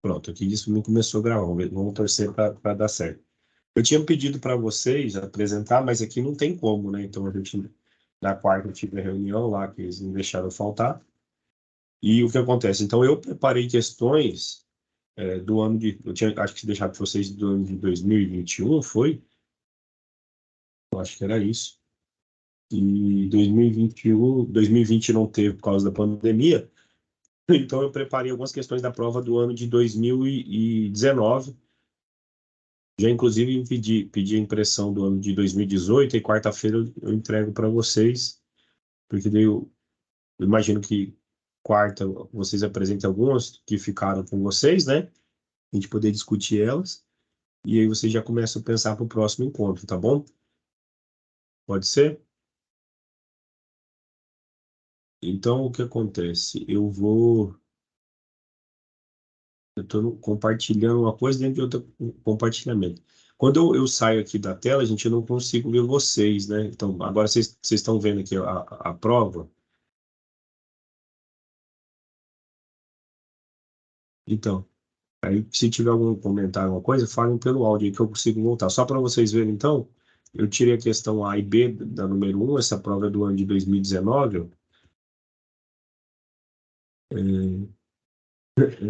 Pronto, aqui isso não começou a gravar. Vamos torcer para dar certo. Eu tinha pedido para vocês apresentar, mas aqui não tem como, né? Então a gente, na quarta, eu tive a reunião lá que eles não deixaram faltar. E o que acontece? Então eu preparei questões do ano de. Eu tinha, acho que deixar para vocês do ano de 2021, foi? Eu acho que era isso. E 2021, 2020 não teve por causa da pandemia. Então eu preparei algumas questões da prova do ano de 2019. Já, inclusive, pedi a impressão do ano de 2018 e quarta-feira eu entrego para vocês, porque daí eu imagino que quarta vocês apresentem algumas que ficaram com vocês, né? A gente poder discutir elas. E aí vocês já começam a pensar para o próximo encontro, tá bom? Pode ser? Então, o que acontece? Eu estou compartilhando uma coisa dentro de outro compartilhamento. Quando eu saio aqui da tela, a gente, eu não consigo ver vocês, né? Então, agora vocês estão vendo aqui a prova. Então, aí se tiver algum comentário, alguma coisa, falem pelo áudio aí que eu consigo voltar. Só para vocês verem, então, eu tirei a questão A e B da número um. Essa prova é do ano de 2019,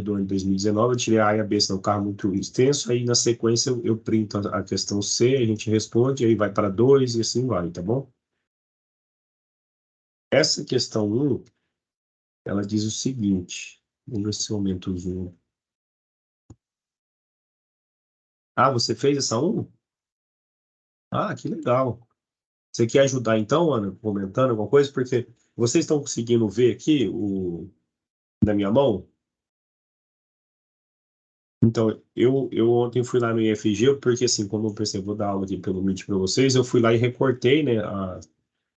do ano de 2019, eu tirei a A e a B, senão o carro é muito extenso, aí na sequência eu printo a questão C, a gente responde, aí vai para 2 e assim vai, tá bom? Essa questão um, ela diz o seguinte, vamos ver se eu aumento o zoom. Ah, você fez essa um? Ah, que legal. Você quer ajudar então, Ana, comentando alguma coisa? Porque vocês estão conseguindo ver aqui na minha mão? Então, eu ontem fui lá no IFG, porque assim, como eu pensei, vou dar aula aqui pelo Meet para vocês, eu fui lá e recortei, né,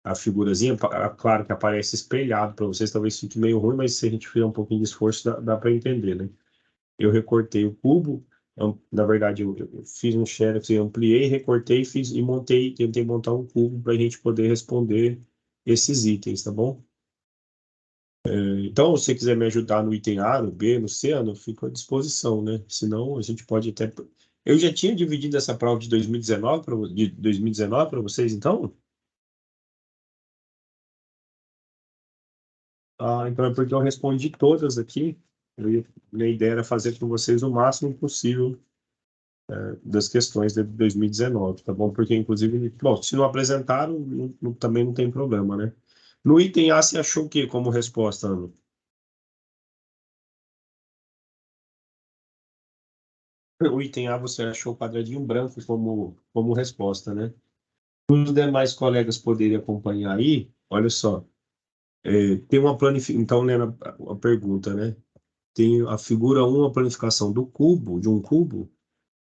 a figurazinha, claro que aparece espelhado para vocês, talvez fique meio ruim, mas se a gente fizer um pouquinho de esforço, dá para entender, né? Eu recortei o cubo, na verdade, eu fiz um xerox, eu ampliei, recortei, fiz e montei, tentei montar um cubo para a gente poder responder esses itens, tá bom? Então, se você quiser me ajudar no item A, no B, no C, eu fico à disposição, né? Senão, a gente pode até. Eu já tinha dividido essa prova de 2019 para vocês, então? Ah, então é porque eu respondi todas aqui. Minha ideia era fazer com vocês o máximo possível das questões de 2019, tá bom? Porque, inclusive, bom, se não apresentaram, também não tem problema, né? No item A, você achou o quê como resposta, Ana? O item A, você achou o quadradinho branco como resposta, né? Os demais colegas poderem acompanhar aí, olha só, tem uma planificação, então, lendo a pergunta, né? Tem a figura um, a planificação do cubo, de um cubo,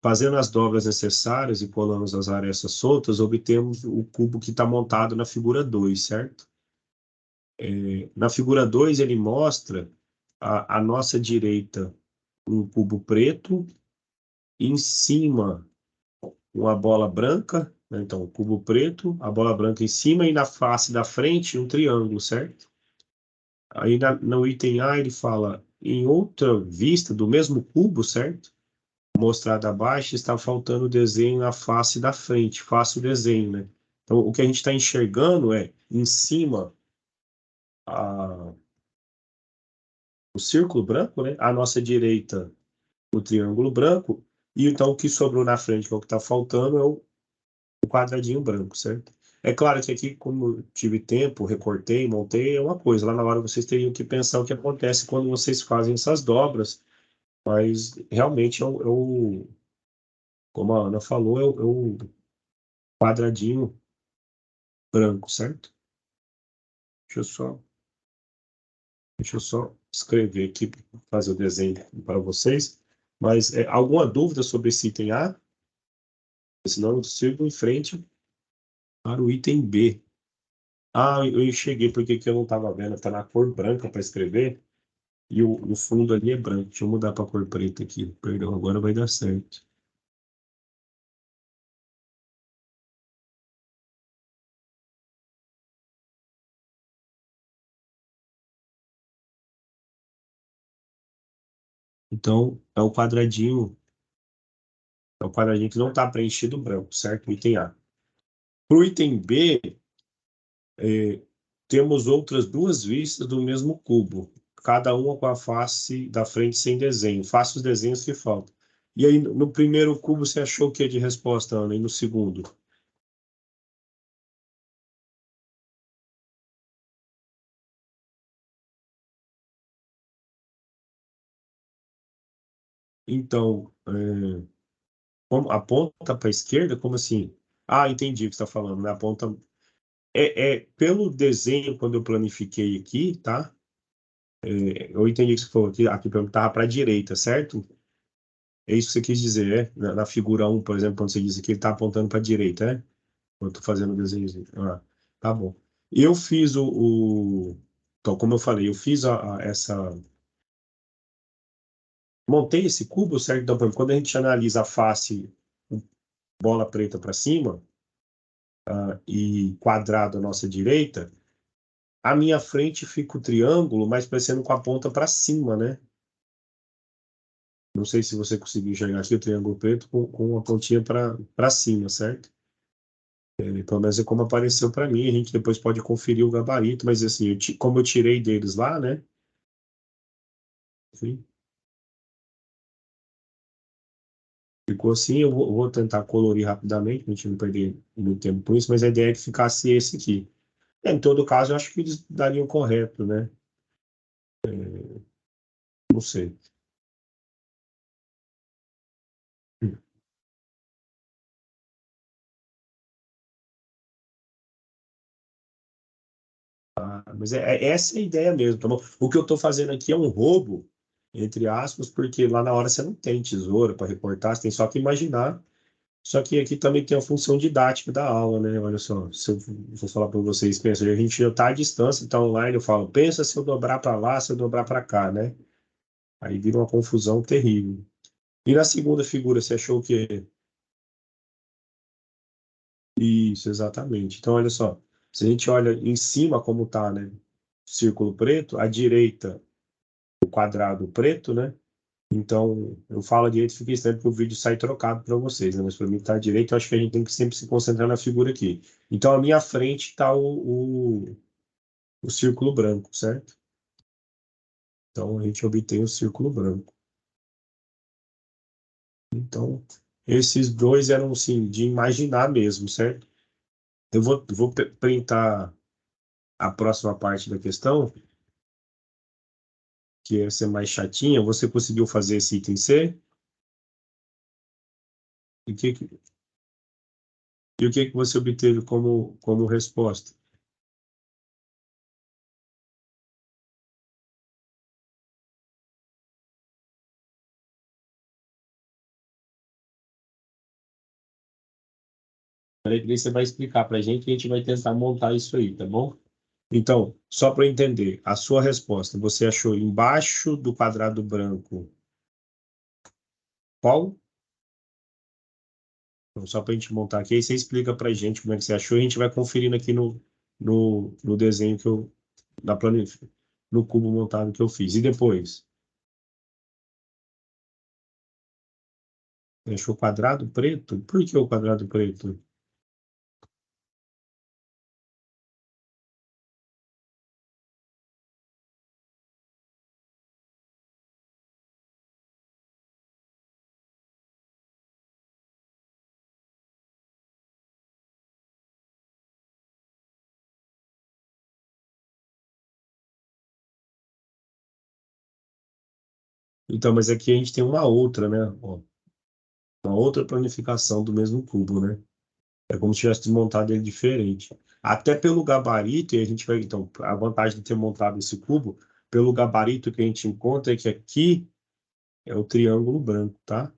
fazendo as dobras necessárias e colando as arestas soltas, obtemos o cubo que está montado na figura 2, certo? Na figura 2 ele mostra a nossa direita um cubo preto, em cima uma bola branca, né? Então, o cubo preto, a bola branca em cima e na face da frente um triângulo, certo? Aí no item A ele fala, em outra vista do mesmo cubo, certo? Mostrado abaixo, está faltando o desenho na face da frente, faça o desenho, né? Então, o que a gente está enxergando é, em cima, a, o círculo branco, né? À nossa direita, o triângulo branco, e então o que sobrou na frente, que é o que está faltando, é o quadradinho branco, certo? É claro que aqui, como eu tive tempo, recortei, montei, é uma coisa. Lá na hora vocês teriam que pensar o que acontece quando vocês fazem essas dobras, mas realmente como a Ana falou, é o quadradinho branco, certo? Deixa eu só, deixa eu só escrever aqui, fazer o desenho para vocês. Mas alguma dúvida sobre esse item A? Senão eu sigo em frente para o item B. Ah, eu cheguei porque que eu não estava vendo, está na cor branca para escrever. E o fundo ali é branco. Deixa eu mudar para cor preta aqui. Perdão, agora vai dar certo. Então, é o quadradinho que não está preenchido branco, certo? O item A. Para o item B, temos outras duas vistas do mesmo cubo, cada uma com a face da frente sem desenho. Faça os desenhos que faltam. E aí, no primeiro cubo, você achou o que de resposta, Ana? E no segundo? Então, como aponta para a esquerda? Como assim? Ah, entendi o que você está falando, né? Aponta. Pelo desenho, quando eu planifiquei aqui, tá? Eu entendi o que você falou aqui estava para a direita, certo? É isso que você quis dizer, é? Na figura um, por exemplo, quando você diz que ele está apontando para a direita, é? Eu estou fazendo o desenho. Ah, tá bom. Eu fiz Então, como eu falei, eu fiz essa. Montei esse cubo, certo? Então, quando a gente analisa a face bola preta para cima, e quadrado à nossa direita, à minha frente fica o triângulo, mas parecendo com a ponta para cima, né? Não sei se você conseguiu enxergar aqui o triângulo preto com a pontinha para cima, certo? Pelo menos é como apareceu para mim. A gente depois pode conferir o gabarito, mas assim, como eu tirei deles lá, né? Enfim, ficou assim. Eu vou tentar colorir rapidamente, para a gente não perder muito tempo com isso, mas a ideia é que ficasse esse aqui. Em todo caso, eu acho que eles dariam correto, né? Não sei. Mas essa é a ideia mesmo, tá bom? O que eu estou fazendo aqui é um roubo, entre aspas, porque lá na hora você não tem tesoura para reportar, você tem só que imaginar. Só que aqui também tem a função didática da aula, né? Olha só, se eu vou falar para vocês, pensa, a gente já está à distância, está online, eu falo, pensa se eu dobrar para lá, se eu dobrar para cá, né? Aí vira uma confusão terrível. E na segunda figura, você achou o quê? Isso, exatamente. Então, olha só, se a gente olha em cima como tá, né? Círculo preto, à direita, o quadrado preto, né? Então, eu falo à direita e fica estranho porque o vídeo sai trocado para vocês, né? Mas para mim que tá à direita, eu acho que a gente tem que sempre se concentrar na figura aqui. Então, à minha frente está o círculo branco, certo? Então, a gente obtém o círculo branco. Então, esses dois eram, assim, de imaginar mesmo, certo? Eu vou printar a próxima parte da questão, que ia ser mais chatinha. Você conseguiu fazer esse item C? E, o que você obteve como resposta? Peraí, que daí você vai explicar para a gente vai tentar montar isso aí, tá bom? Então, só para entender, a sua resposta, você achou embaixo do quadrado branco qual? Então, só para a gente montar aqui, aí você explica para a gente como é que você achou e a gente vai conferindo aqui no desenho que eu, na planilha, no cubo montado que eu fiz. E depois, achou quadrado preto? Por que o quadrado preto? Então, mas aqui a gente tem uma outra, né? Ó, uma outra planificação do mesmo cubo, né? É como se tivesse desmontado ele diferente. Até pelo gabarito, e a gente vai. Então, a vantagem de ter montado esse cubo, pelo gabarito que a gente encontra é que aqui é o triângulo branco, tá?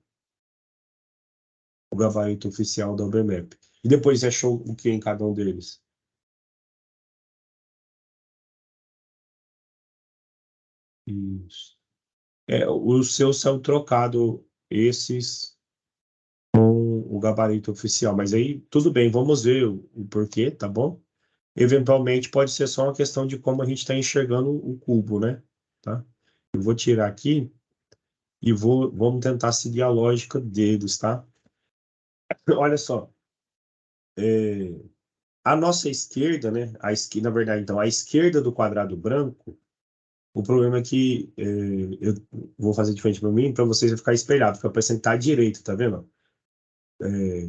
O gabarito oficial da UBMAP. E depois você achou o que em cada um deles? Isso. Os seus são trocados, esses com o gabarito oficial. Mas aí, tudo bem, vamos ver o porquê, tá bom? Eventualmente pode ser só uma questão de como a gente está enxergando o cubo, né? Tá? Eu vou tirar aqui. e vamos tentar seguir a lógica deles, tá? Olha só, a nossa esquerda, né? A esquerda, na verdade, então, a esquerda do quadrado branco, o problema é que eu vou fazer diferente para mim, para vocês ficar espelhado, fica parecendo que tá à direita, tá vendo?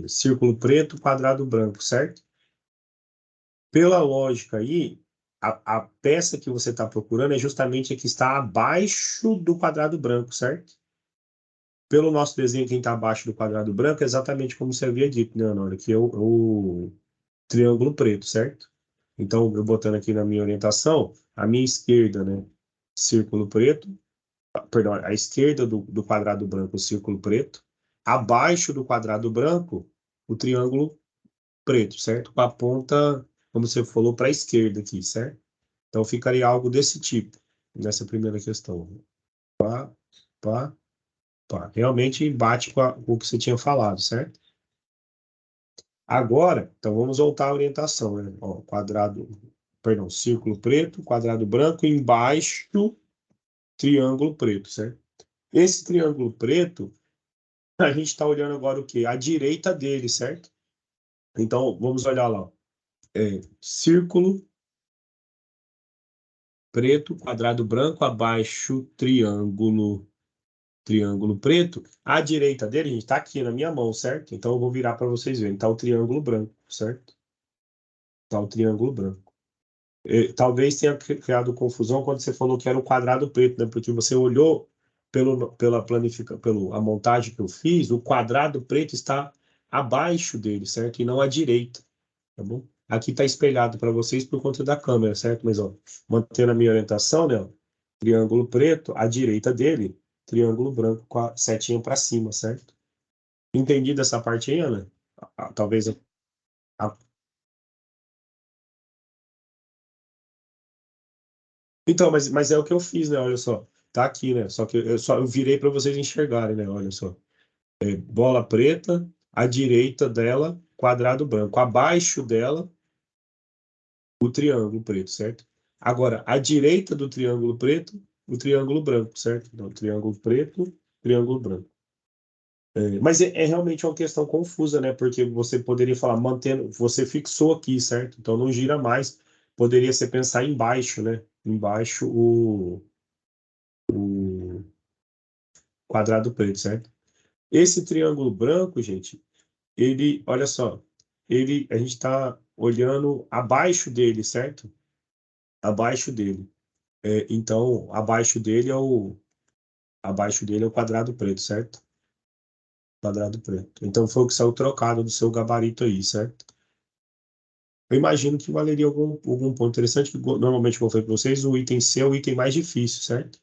Círculo preto, quadrado branco, certo? Pela lógica aí, a peça que você está procurando é justamente a que está abaixo do quadrado branco, certo? Pelo nosso desenho, quem está abaixo do quadrado branco é exatamente como você havia dito, né, Honório? Que é o triângulo preto, certo? Então, eu botando aqui na minha orientação, a minha esquerda, né, círculo preto, perdão, a esquerda do quadrado branco, o círculo preto, abaixo do quadrado branco, o triângulo preto, certo? Com a ponta, como você falou, para a esquerda aqui, certo? Então, ficaria algo desse tipo, nessa primeira questão. Pá, pá, pá. Realmente bate com o que você tinha falado, certo? Agora, então vamos voltar à orientação, né? Ó, quadrado, perdão, círculo preto, quadrado branco, embaixo, triângulo preto, certo? Esse triângulo preto, a gente está olhando agora o quê? A direita dele, certo? Então, vamos olhar lá. Ó. Círculo preto, quadrado branco, abaixo, triângulo preto. À direita dele, a gente está aqui na minha mão, certo? Então, eu vou virar para vocês verem. Está o triângulo branco, certo? Está o triângulo branco. Talvez tenha criado confusão quando você falou que era o quadrado preto, né? Porque você olhou pela a montagem que eu fiz, o quadrado preto está abaixo dele, certo? E não à direita, tá bom? Aqui está espelhado para vocês por conta da câmera, certo? Mas, ó, mantendo a minha orientação, né? Ó, triângulo preto, à direita dele, triângulo branco com a setinha para cima, certo? Entendi dessa parte aí, Ana? Talvez. a- Então, mas é o que eu fiz, né? Olha só. Tá aqui, né? Só que eu virei para vocês enxergarem, né? Olha só. Bola preta, à direita dela, quadrado branco. Abaixo dela, o triângulo preto, certo? Agora, à direita do triângulo preto, o triângulo branco, certo? Então, triângulo preto, triângulo branco. Mas é realmente uma questão confusa, né? Porque você poderia falar, mantendo, você fixou aqui, certo? Então não gira mais. Poderia ser pensar embaixo, né? Embaixo o quadrado preto, certo? Esse triângulo branco, gente, ele, olha só, a gente está olhando abaixo dele, certo? Abaixo dele. Então, abaixo dele é o quadrado preto, certo? Quadrado preto. Então, foi o que saiu trocado do seu gabarito aí, certo? Eu imagino que valeria algum ponto interessante, que normalmente, como eu falei para vocês, o item C é o item mais difícil, certo?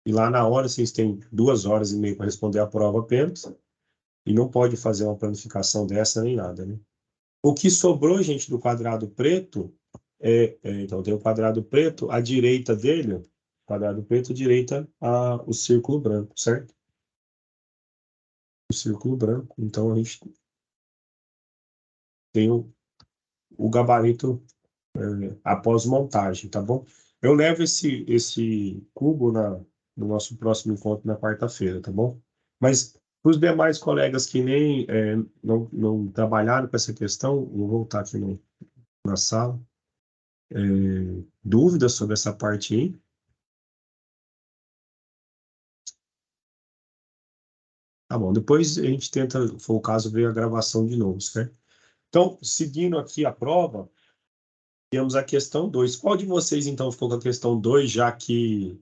E lá na hora, vocês têm 2 horas e meia para responder a prova apenas, e não pode fazer uma planificação dessa nem nada, né? O que sobrou, gente, do quadrado preto, então tem o quadrado preto, à direita dele, quadrado preto, à direita, o círculo branco, certo? O círculo branco. Então a gente tem o gabarito após montagem, tá bom? Eu levo esse cubo no nosso próximo encontro na quarta-feira, tá bom? Mas para os demais colegas que nem não trabalharam com essa questão, eu vou voltar aqui na sala. Dúvidas sobre essa parte aí? Tá bom, depois a gente tenta, se for o caso, ver a gravação de novo, certo? Então, seguindo aqui a prova, temos a questão 2. Qual de vocês, então, ficou com a questão 2, já que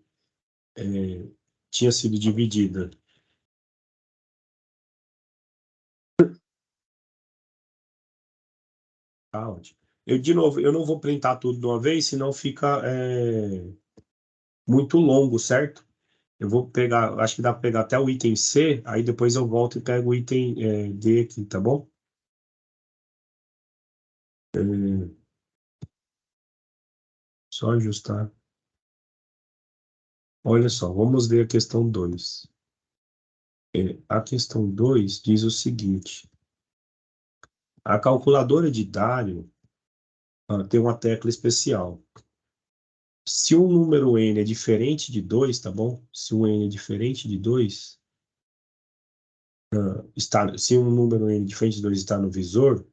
é, tinha sido dividida? Tá ótimo. De novo, eu não vou printar tudo de uma vez, senão fica muito longo, certo? Eu vou pegar, acho que dá para pegar até o item C, aí depois eu volto e pego o item D aqui, tá bom? É, só ajustar. Olha só, vamos ver a questão 2. A questão 2 diz o seguinte: a calculadora de Dário tem uma tecla especial. Se um número n é diferente de 2, tá bom? Se um n é diferente de 2, se um número n diferente de 2 está no visor,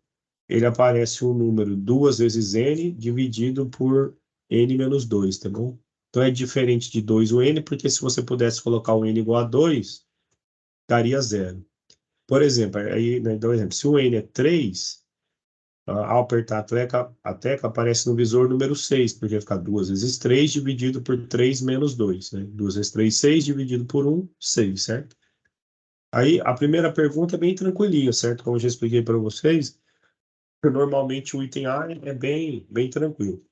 ele aparece um número 2 vezes n dividido por n menos 2, tá bom? Então é diferente de 2 o n, porque se você pudesse colocar o n igual a 2, daria 0. Por exemplo, aí, né, dá um exemplo. Se o n é 3, ao apertar a tecla aparece no visor número 6, porque vai ficar 2 vezes 3 dividido por 3 menos 2, né? 2 vezes 3, 6, dividido por 1, 6, certo? Aí, a primeira pergunta é bem tranquilinha, certo? Como eu já expliquei para vocês, normalmente o item A é bem tranquilo.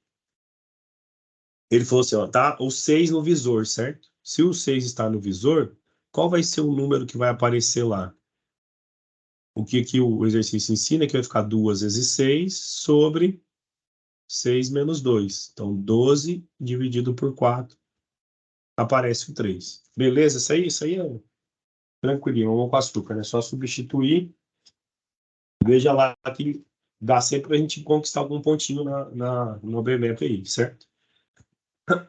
Ele falou assim, ó, tá o 6 no visor, certo? Se o 6 está no visor, qual vai ser o número que vai aparecer lá? O que o exercício ensina é que vai ficar 2 vezes 6 sobre 6 menos 2. Então, 12 dividido por 4, aparece o 3. Beleza? Isso aí é tranquilinho, vamos com açúcar, né? Só substituir. Veja lá que dá sempre para a gente conquistar algum pontinho no BMAP aí, certo?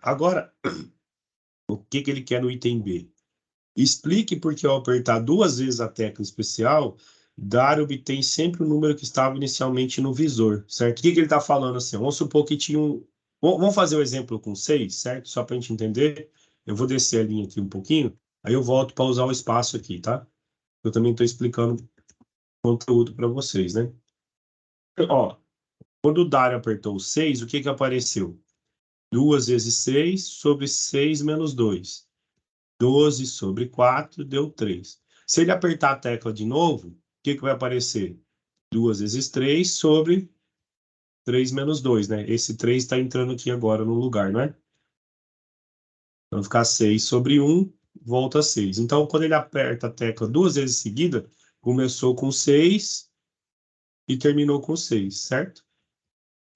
Agora, o que ele quer no item B? Explique porque ao apertar 2 vezes a tecla especial, Dário obtém sempre o número que estava inicialmente no visor, certo? O que ele está falando assim? Vamos supor que tinha um... Vamos fazer o exemplo com 6, certo? Só para a gente entender. Eu vou descer a linha aqui um pouquinho, aí eu volto para usar o espaço aqui, tá? Eu também estou explicando conteúdo para vocês, né? Ó, quando o Dário apertou o 6, o que apareceu? 2 vezes 6 sobre 6 menos 2. 12 sobre 4 deu 3. Se ele apertar a tecla de novo, o que vai aparecer? 2 vezes 3 sobre 3 menos 2, né? Esse 3 está entrando aqui agora no lugar, não é? Então, vai ficar 6 sobre 1, volta a 6. Então, quando ele aperta a tecla 2 vezes seguida, começou com 6 e terminou com 6, certo?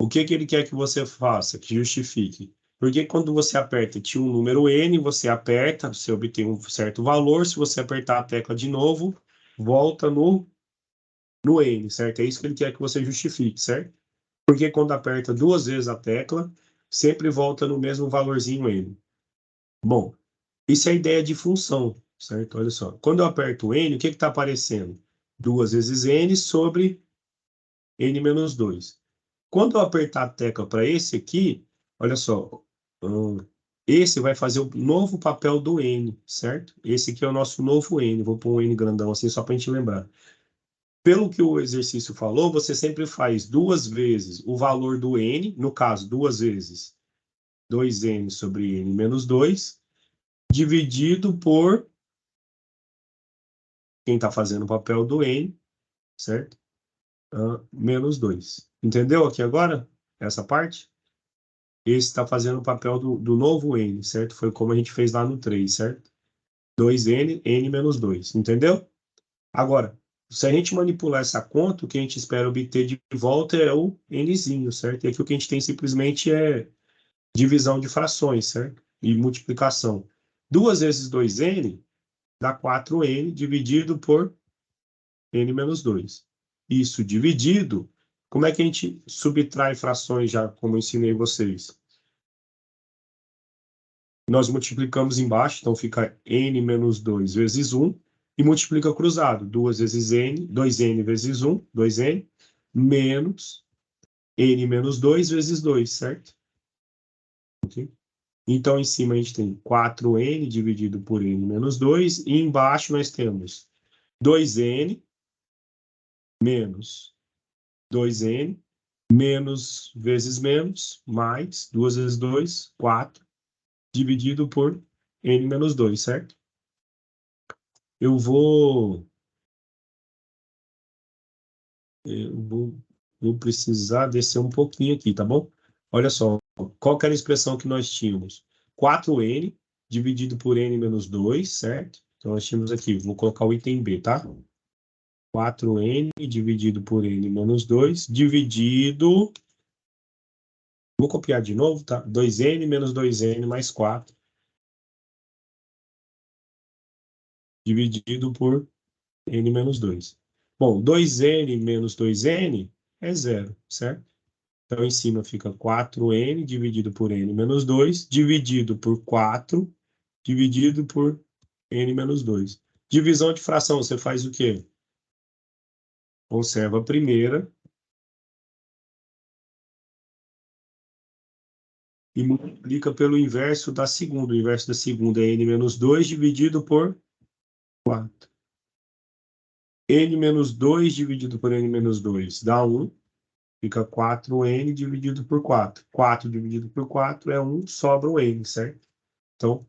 O que ele quer que você faça, que justifique? Porque quando você aperta, tinha um número N, você aperta, você obtém um certo valor, se você apertar a tecla de novo, volta no N, certo? É isso que ele quer que você justifique, certo? Porque quando aperta 2 vezes a tecla, sempre volta no mesmo valorzinho N. Bom, isso é a ideia de função, certo? Olha só, quando eu aperto o N, o que está aparecendo? 2 vezes N sobre N menos 2. Quando eu apertar a tecla para esse aqui, olha só, esse vai fazer o novo papel do N, certo? Esse aqui é o nosso novo N. Vou pôr um N grandão assim só para a gente lembrar. Pelo que o exercício falou, você sempre faz 2 vezes o valor do N, no caso, 2 vezes 2N sobre N menos 2, dividido por quem está fazendo o papel do N, certo? Menos 2. Entendeu aqui agora? Essa parte? Esse está fazendo o papel do novo N, certo? Foi como a gente fez lá no 3, certo? 2N, N menos 2, entendeu? Agora, se a gente manipular essa conta, o que a gente espera obter de volta é o Nzinho, certo? E aqui o que a gente tem simplesmente é divisão de frações, certo? E multiplicação. 2 vezes 2N dá 4N dividido por N menos 2. Isso dividido, como é que a gente subtrai frações já, como eu ensinei vocês? Nós multiplicamos embaixo, então fica n menos 2 vezes 1, e multiplica cruzado, 2 vezes n, 2n vezes 1, 2n, menos n menos 2 vezes 2, certo? Okay? Então, em cima a gente tem 4n dividido por n menos 2, e embaixo nós temos 2n menos 2n, menos vezes menos, mais 2 vezes 2, 4, dividido por n menos 2, certo? Eu vou eu vou precisar descer um pouquinho aqui, tá bom? Olha só, qual que era a expressão que nós tínhamos? 4n dividido por n menos 2, certo? Então, nós tínhamos aqui, vou colocar o item B, tá? 4n dividido por n menos 2, dividido... Vou copiar de novo, tá? 2n menos 2n mais 4, dividido por n menos 2. Bom, 2n menos 2n é zero, certo? Então, em cima fica 4n dividido por n menos 2, dividido por 4, dividido por n menos 2. Divisão de fração, você faz o quê? Conserva a primeira e multiplica pelo inverso da segunda. O inverso da segunda é n menos 2 dividido por 4. N menos 2 dividido por n menos 2 dá 1. Fica 4n dividido por 4. 4 dividido por 4 é 1, sobra o n, certo? Então,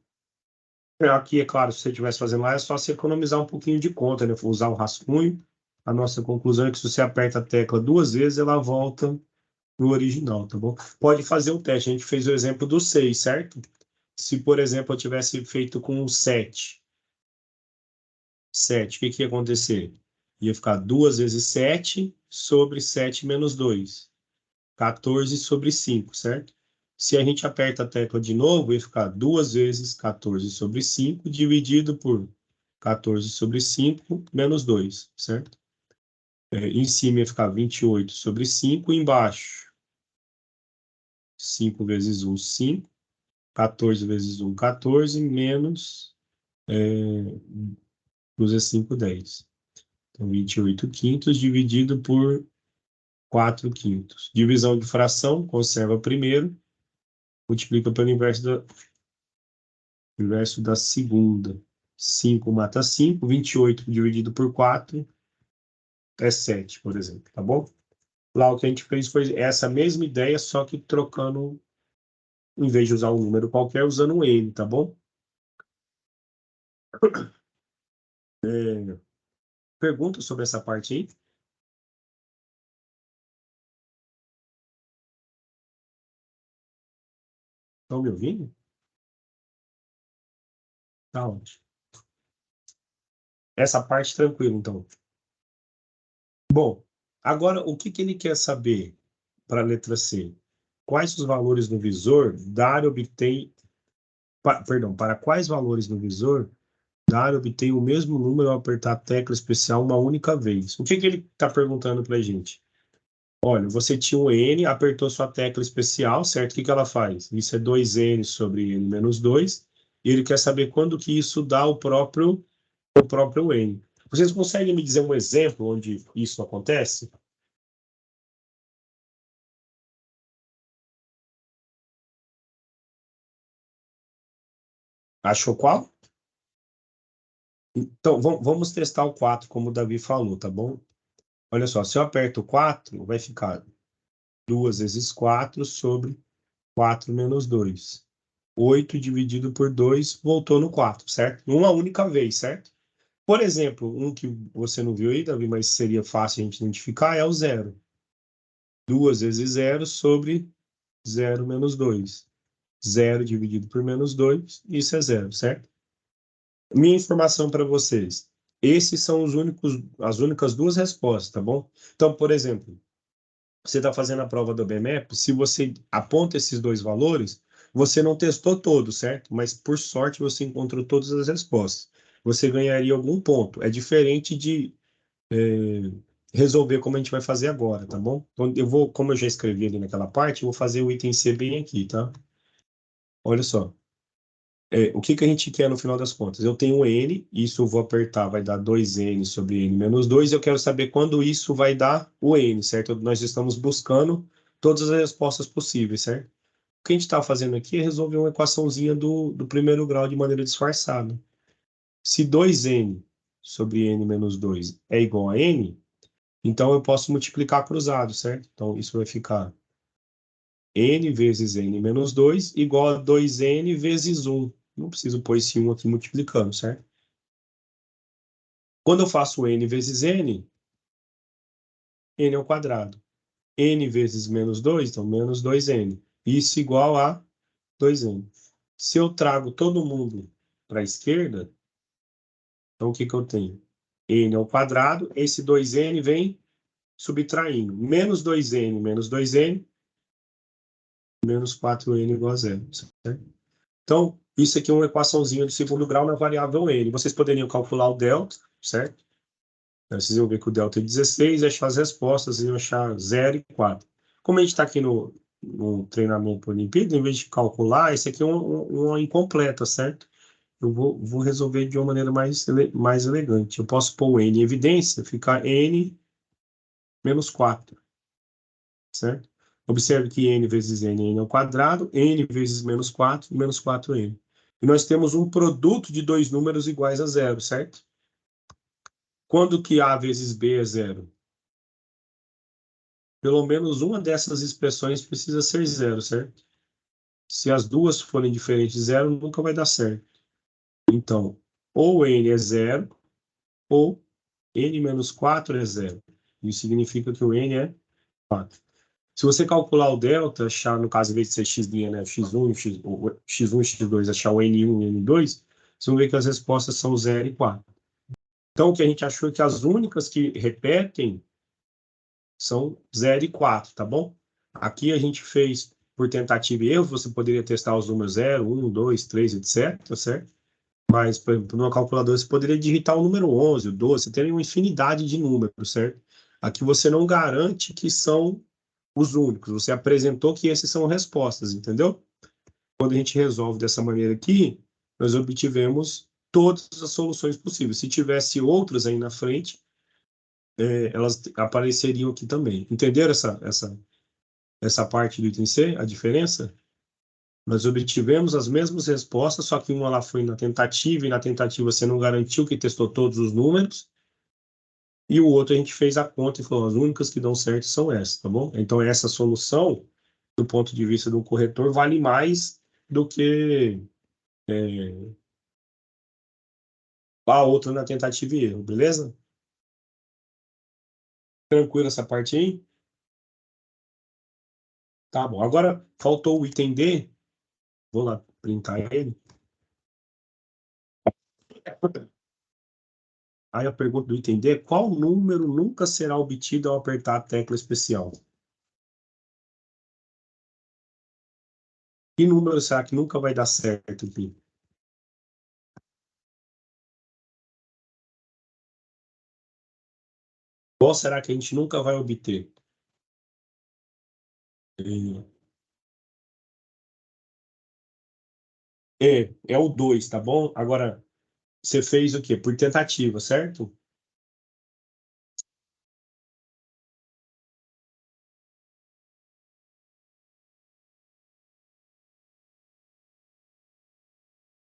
aqui, é claro, se você estivesse fazendo lá, é só se economizar um pouquinho de conta, né? Usar o rascunho. A nossa conclusão é que se você aperta a tecla 2 vezes, ela volta no original, tá bom? Pode fazer o teste. A gente fez o exemplo do 6, certo? Se, por exemplo, eu tivesse feito com o 7, o que ia acontecer? Ia ficar 2 vezes 7 sobre 7 menos 2. 14 sobre 5, certo? Se a gente aperta a tecla de novo, ia ficar 2 vezes 14 sobre 5 dividido por 14 sobre 5 menos 2, certo? Em cima ia ficar 28 sobre 5, embaixo 5 vezes 1, 5. 14 vezes 1, 14, menos 2 é 5, 10. Então, 28 quintos dividido por 4 quintos. Divisão de fração, conserva primeiro, multiplica pelo inverso da segunda. 5 mata 5, 28 dividido por 4 é 7, por exemplo, tá bom? Lá o que a gente fez foi essa mesma ideia, só que trocando, em vez de usar um número qualquer, usando um n, tá bom? Pergunta sobre essa parte aí? Estão me ouvindo? Tá ótimo. Essa parte tranquilo, então. Bom, agora o que ele quer saber para a letra C? Quais os valores no visor Dário obtém, perdão, para quais valores no visor Dário obtém o mesmo número ao apertar a tecla especial uma única vez? O que ele está perguntando para a gente? Olha, você tinha um N, apertou sua tecla especial, certo? O que ela faz? Isso é 2N sobre N menos 2, e ele quer saber quando que isso dá o próprio N. Vocês conseguem me dizer um exemplo onde isso acontece? Achou qual? Então, vamos testar o 4, como o Davi falou, tá bom? Olha só, se eu aperto o 4, vai ficar 2 vezes 4 sobre 4 menos 2. 8 dividido por 2 voltou no 4, certo? Uma única vez, certo? Por exemplo, um que você não viu aí, Davi, mas seria fácil a gente identificar, é o zero. 2 vezes zero sobre 0 menos 2. 0 dividido por menos 2, isso é zero, certo? Minha informação para vocês. Esses são as únicas duas respostas, tá bom? Então, por exemplo, você está fazendo a prova do BMAP, se você aponta esses dois valores, você não testou todos, certo? Mas, por sorte, você encontrou todas as respostas. Você ganharia algum ponto. É diferente de resolver como a gente vai fazer agora, tá bom? Então, como eu já escrevi ali naquela parte, eu vou fazer o item C bem aqui, tá? Olha só. O que a gente quer no final das contas? Eu tenho um N, isso eu vou apertar, vai dar 2N sobre N menos 2, eu quero saber quando isso vai dar o N, certo? Nós estamos buscando todas as respostas possíveis, certo? O que a gente está fazendo aqui é resolver uma equaçãozinha do primeiro grau de maneira disfarçada. Se 2N sobre N menos 2 é igual a N, então eu posso multiplicar cruzado, certo? Então isso vai ficar N vezes N menos 2 igual a 2N vezes 1. Não preciso pôr esse 1 aqui multiplicando, certo? Quando eu faço N vezes N, N ao quadrado. N vezes menos 2, então menos 2N. Isso igual a 2N. Se eu trago todo mundo para a esquerda, então o que eu tenho? N ao quadrado, esse 2N vem subtraindo. Menos 2N menos 2N, menos 4N igual a zero, certo? Então, isso aqui é uma equaçãozinha de segundo grau na variável N. Vocês poderiam calcular o delta, certo? Vocês iam ver que o delta é 16 e achar as respostas, iam achar 0 e 4. Como a gente está aqui no treinamento Olimpíada, em vez de calcular, esse aqui é uma incompleta, certo? eu vou resolver de uma maneira mais elegante. Eu posso pôr o n em evidência, ficar n menos 4, certo? Observe que n vezes n ao quadrado, n vezes menos 4n. E nós temos um produto de dois números iguais a zero, certo? Quando que a vezes b é zero? Pelo menos uma dessas expressões precisa ser zero, certo? Se as duas forem diferentes de zero, nunca vai dar certo. Então, ou n é zero, ou n menos 4 é zero. Isso significa que o n é 4. Se você calcular o delta, achar, no caso, em vez de ser x', né, x1, x1 e x2, achar o n1 e n2, vocês vão ver que as respostas são 0 e 4. Então, o que a gente achou é que as únicas que repetem são 0 e 4, tá bom? Aqui a gente fez por tentativa e erro, você poderia testar os números 0, 1, 2, 3, etc, certo? Mas, por exemplo, numa calculadora você poderia digitar o número 11, o 12, você tem uma infinidade de números, certo? Aqui você não garante que são os únicos, você apresentou que esses são respostas, entendeu? Quando a gente resolve dessa maneira aqui, nós obtivemos todas as soluções possíveis. Se tivesse outras aí na frente, elas apareceriam aqui também. Entenderam essa parte do item C, a diferença? Nós obtivemos as mesmas respostas, só que uma lá foi na tentativa, e na tentativa você não garantiu que testou todos os números, e o outro a gente fez a conta e falou, as únicas que dão certo são essas, tá bom? Então essa solução, do ponto de vista do corretor, vale mais do que a outra na tentativa e erro, beleza? Tranquilo essa parte aí? Tá bom. Agora faltou o item D, vou lá printar ele. Aí a pergunta do item D é qual número nunca será obtido ao apertar a tecla especial? Que número será que nunca vai dar certo aqui? Qual será que a gente nunca vai obter? É o 2, tá bom? Agora, você fez o quê? Por tentativa, certo?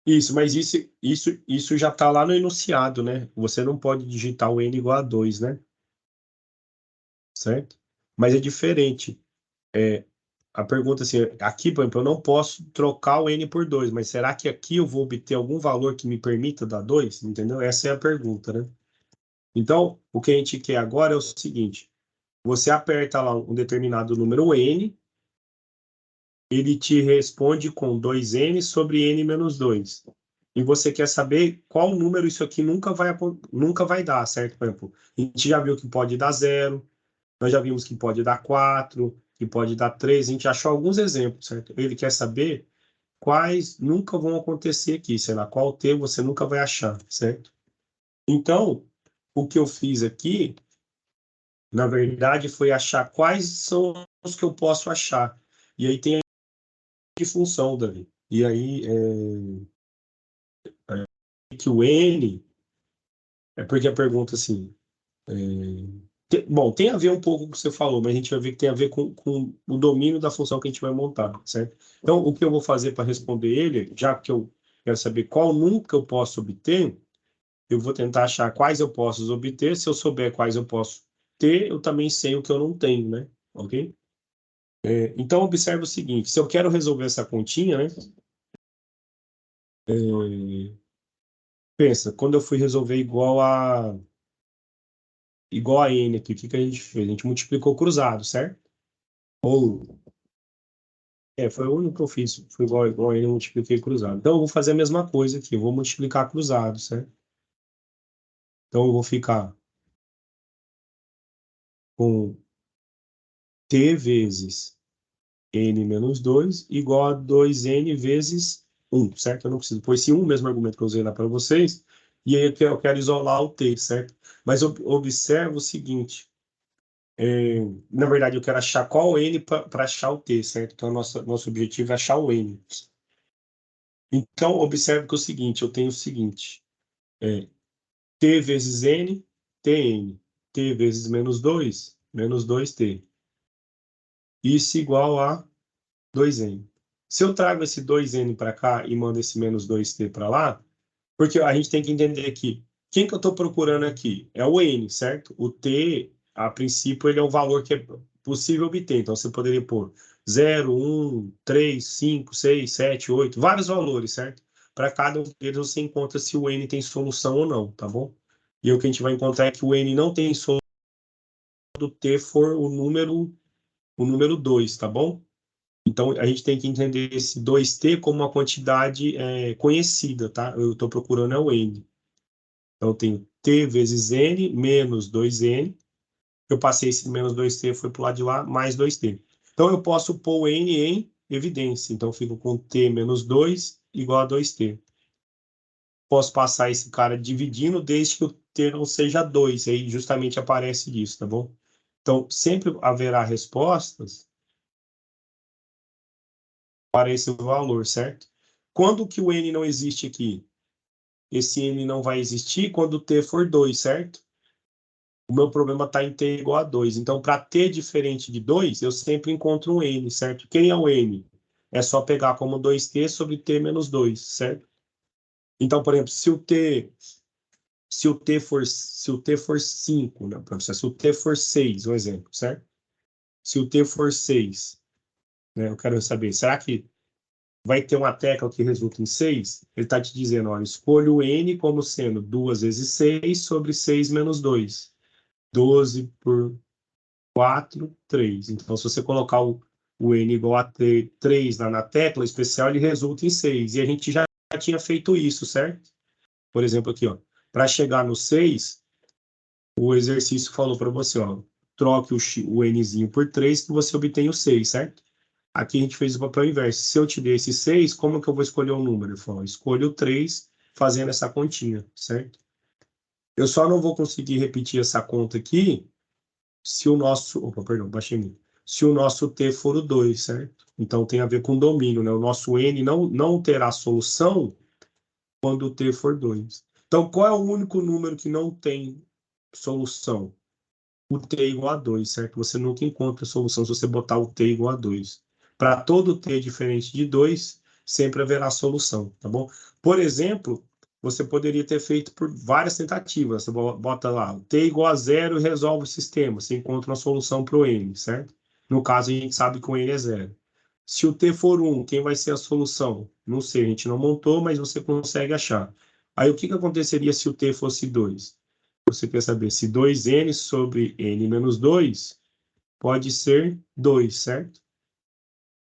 Isso, mas isso já está lá no enunciado, né? Você não pode digitar o n igual a 2, né? Certo? Mas é diferente. A pergunta assim, aqui, por exemplo, eu não posso trocar o n por 2, mas será que aqui eu vou obter algum valor que me permita dar 2? Entendeu? Essa é a pergunta, né? Então, o que a gente quer agora é o seguinte, você aperta lá um determinado número n, ele te responde com 2n sobre n menos 2. E você quer saber qual número isso aqui nunca vai dar, certo? Por exemplo, a gente já viu que pode dar 0, nós já vimos que pode dar 4, que pode dar 3, a gente achou alguns exemplos, certo? Ele quer saber quais nunca vão acontecer aqui, sei lá, qual T você nunca vai achar, certo? Então, o que eu fiz aqui, na verdade, foi achar quais são os que eu posso achar. E aí tem a função, Davi. E aí, que o N, é porque a pergunta assim, bom, tem a ver um pouco com o que você falou, mas a gente vai ver que tem a ver com o domínio da função que a gente vai montar, certo? Então, o que eu vou fazer para responder ele, já que eu quero saber qual nunca eu posso obter, eu vou tentar achar quais eu posso obter. Se eu souber quais eu posso ter, eu também sei o que eu não tenho, né? Ok? Então, observe o seguinte: se eu quero resolver essa continha, né? Pensa, quando eu fui resolver igual a n aqui, o que a gente fez? A gente multiplicou cruzado, certo? Ou foi o único que eu fiz, foi igual a n, eu multipliquei cruzado. Então, eu vou fazer a mesma coisa aqui, eu vou multiplicar cruzado, certo? Então, eu vou ficar com t vezes n menos 2 igual a 2n vezes 1, certo? Eu não preciso pôr esse 1, mesmo argumento que eu usei lá para vocês, e aí eu quero isolar o t, certo? Mas observa o seguinte, na verdade eu quero achar qual n para achar o t, certo? Então nosso objetivo é achar o n. Então, observe que é o seguinte, eu tenho o seguinte, t vezes n, tn, t vezes menos 2t. Isso igual a 2n. Se eu trago esse 2n para cá e mando esse menos 2t para lá, porque a gente tem que entender aqui, quem que eu estou procurando aqui? É o n, certo? O t, a princípio, ele é um valor que é possível obter. Então, você poderia pôr 0, 1, 3, 5, 6, 7, 8, vários valores, certo? Para cada um deles você encontra se o n tem solução ou não, tá bom? E o que a gente vai encontrar é que o n não tem solução quando t for o número 2, tá bom? Então, a gente tem que entender esse 2t como uma quantidade conhecida, tá? Eu estou procurando é o n. Então, eu tenho t vezes n menos 2n. Eu passei esse menos 2t, foi para o lado de lá, mais 2t. Então, eu posso pôr o n em evidência. Então, eu fico com t menos 2 igual a 2t. Posso passar esse cara dividindo desde que o t não seja 2. Aí, justamente aparece isso, tá bom? Então, sempre haverá respostas para esse valor, certo? Quando que o n não existe aqui? Esse n não vai existir quando t for 2, certo? O meu problema está em t igual a 2. Então, para t diferente de 2, eu sempre encontro um n, certo? Quem é o n? É só pegar como 2t sobre t menos 2, certo? Então, por exemplo, se o t for 5, né? Se o t for 6, um exemplo, certo? Se o t for 6, né? Eu quero saber, será que vai ter uma tecla que resulta em 6? Ele está te dizendo, olha, escolha o n como sendo 2 vezes 6 sobre 6 menos 2. 12 por 4, 3. Então, se você colocar o n igual a 3 na tecla especial, ele resulta em 6. E a gente já tinha feito isso, certo? Por exemplo, aqui, ó, para chegar no 6, o exercício falou para você, ó, troque o nzinho por 3 que você obtém o 6, certo? Aqui a gente fez o papel inverso. Se eu te der esse 6, como que eu vou escolher o número? Eu falo, escolho o 3 fazendo essa continha, certo? Eu só não vou conseguir repetir essa conta aqui se o nosso. Opa, perdão, baixei muito. Se o nosso t for o 2, certo? Então tem a ver com domínio, né? O nosso n não terá solução quando o t for 2. Então, qual é o único número que não tem solução? O t igual a 2, certo? Você nunca encontra solução se você botar o t igual a 2. Para todo t diferente de 2, sempre haverá solução, tá bom? Por exemplo, você poderia ter feito por várias tentativas. Você bota lá, o t igual a 0 e resolve o sistema. Você encontra uma solução para o n, certo? No caso, a gente sabe que o n é 0. Se o t for 1, quem vai ser a solução? Não sei, a gente não montou, mas você consegue achar. Aí, o que aconteceria se o t fosse 2? Você quer saber se 2n sobre n menos 2 pode ser 2, certo?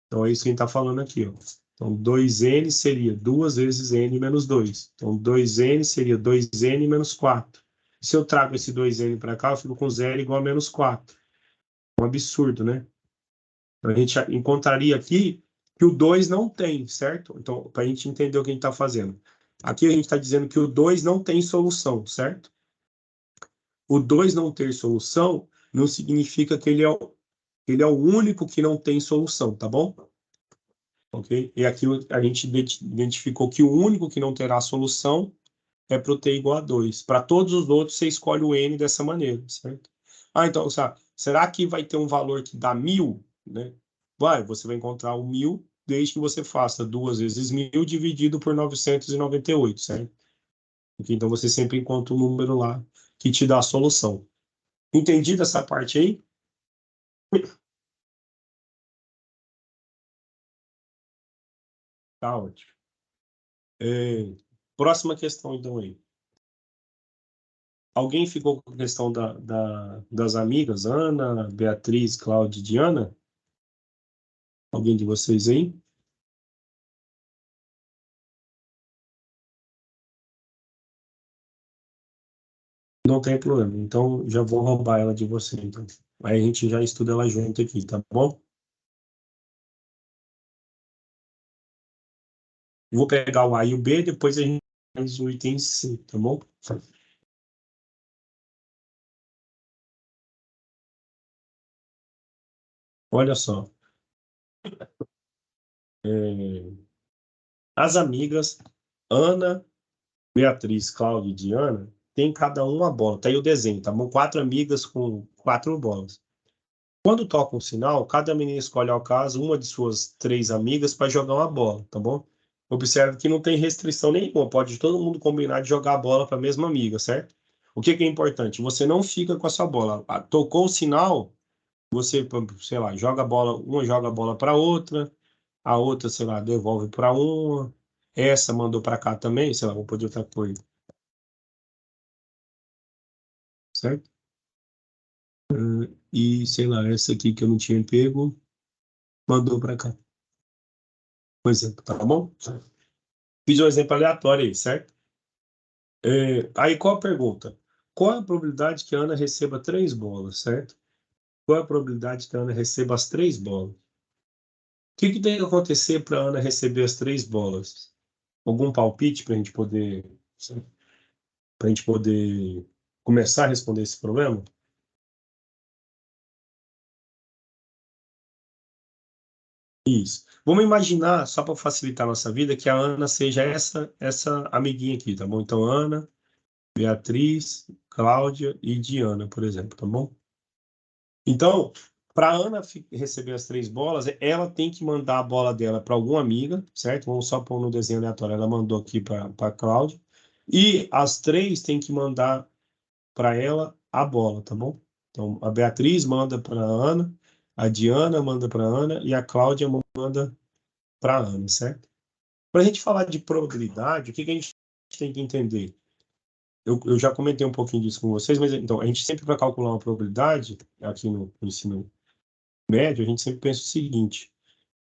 Então, é isso que a gente está falando aqui, ó. Então, 2n seria 2 vezes n menos 2. Então, 2n seria 2n menos 4. Se eu trago esse 2n para cá, eu fico com 0 igual a menos 4. Um absurdo, né? Então, a gente encontraria aqui que o 2 não tem, certo? Então, para a gente entender o que a gente está fazendo. Aqui a gente está dizendo que o 2 não tem solução, certo? O 2 não ter solução não significa que ele é o único que não tem solução, tá bom? Ok? E aqui a gente identificou que o único que não terá solução é para o t igual a 2. Para todos os outros, você escolhe o n dessa maneira, certo? Ah, então, sabe, será que vai ter um valor que dá 1000? Né? Você vai encontrar o 1000 desde que você faça 2 vezes 1000 dividido por 998, certo? Então, você sempre encontra um número lá que te dá a solução. Entendido essa parte aí? Tá ótimo. É, próxima questão, então, aí. Alguém ficou com a questão das amigas, Ana, Beatriz, Cláudia e Diana? Alguém de vocês aí? Não tem problema. Então, já vou roubar ela de você, então. Aí a gente já estuda ela junto aqui, tá bom? Vou pegar o A e o B, depois a gente faz o item C, tá bom? Olha só. As amigas Ana, Beatriz, Cláudia e Diana tem cada uma bola. Tá aí o desenho, tá bom? 4 amigas com 4 bolas. Quando toca um sinal, cada menina escolhe ao caso uma de suas 3 amigas para jogar uma bola, tá bom? Observe que não tem restrição nenhuma, pode todo mundo combinar de jogar a bola para a mesma amiga, certo? O que que é importante? Você não fica com a sua bola. Tocou o sinal, você, sei lá, joga a bola, uma joga a bola para outra, a outra, sei lá, devolve para uma, essa mandou para cá também, sei lá, vou pôr de outra coisa, certo? E, sei lá, essa aqui que eu não tinha pego, mandou para cá. Por exemplo, tá bom? Fiz um exemplo aleatório aí, certo? Aí qual a pergunta? Qual a probabilidade que a Ana receba 3 bolas, certo? Qual a probabilidade que a Ana receba as 3 bolas? O que que tem que acontecer para a Ana receber as 3 bolas? Algum palpite para a gente poder começar a responder esse problema? Isso. Vamos imaginar, só para facilitar a nossa vida, que a Ana seja essa amiguinha aqui, tá bom? Então, Ana, Beatriz, Cláudia e Diana, por exemplo, tá bom? Então, para a Ana receber as 3 bolas, ela tem que mandar a bola dela para alguma amiga, certo? Vamos só pôr no desenho aleatório. Ela mandou aqui para a Cláudia. E as 3 têm que mandar para ela a bola, tá bom? Então, a Beatriz manda para a Ana, a Diana manda para a Ana e a Cláudia manda para a Ana, certo? Para a gente falar de probabilidade, o que que a gente tem que entender? Eu já comentei um pouquinho disso com vocês, mas então, a gente sempre vai calcular uma probabilidade, aqui no ensino médio, a gente sempre pensa o seguinte: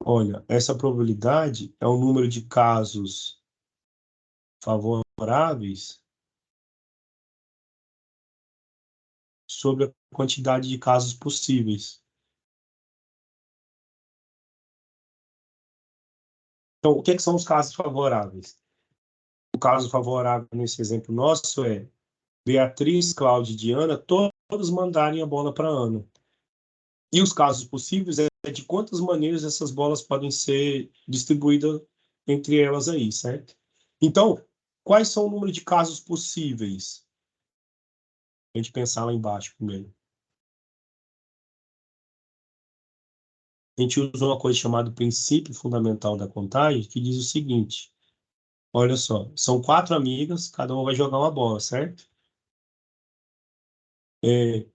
olha, essa probabilidade é o número de casos favoráveis sobre a quantidade de casos possíveis. Então, o que que são os casos favoráveis? O caso favorável nesse exemplo nosso é Beatriz, Cláudia e Diana, todos mandarem a bola para Ana. E os casos possíveis é de quantas maneiras essas bolas podem ser distribuídas entre elas aí, certo? Então, quais são o número de casos possíveis? A gente pensar lá embaixo primeiro. A gente usa uma coisa chamada princípio fundamental da contagem, que diz o seguinte: olha só, são 4 amigas, cada uma vai jogar uma bola, certo? É,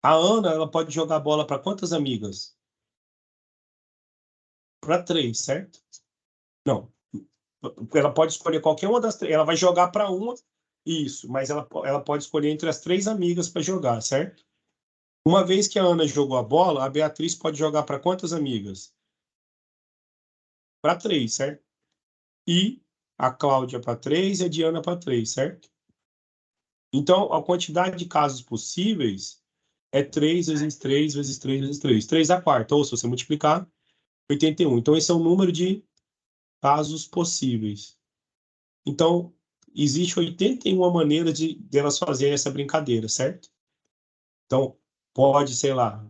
a Ana, ela pode jogar bola para quantas amigas? Para 3, certo? Não, ela pode escolher qualquer uma das 3. Ela vai jogar para uma, isso, mas ela pode escolher entre as 3 amigas para jogar, certo? Uma vez que a Ana jogou a bola, a Beatriz pode jogar para quantas amigas? Para 3, certo? E a Cláudia para 3 e a Diana para 3, certo? Então, a quantidade de casos possíveis é 3 vezes 3 vezes 3 vezes 3. 3 a quarta, ou se você multiplicar, 81. Então, esse é o número de casos possíveis. Então, existe 81 maneiras de delas fazerem essa brincadeira, certo? Então, pode, sei lá,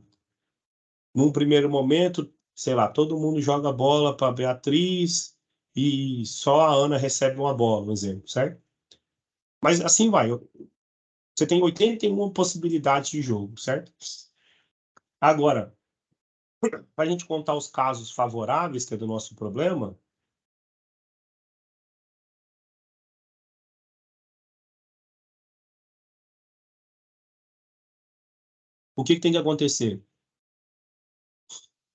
num primeiro momento, sei lá, todo mundo joga a bola para Beatriz e só a Ana recebe uma bola, por exemplo, certo? Mas assim vai. Você tem 81 possibilidades de jogo, certo? Agora, para a gente contar os casos favoráveis, que é do nosso problema, o que que tem que acontecer?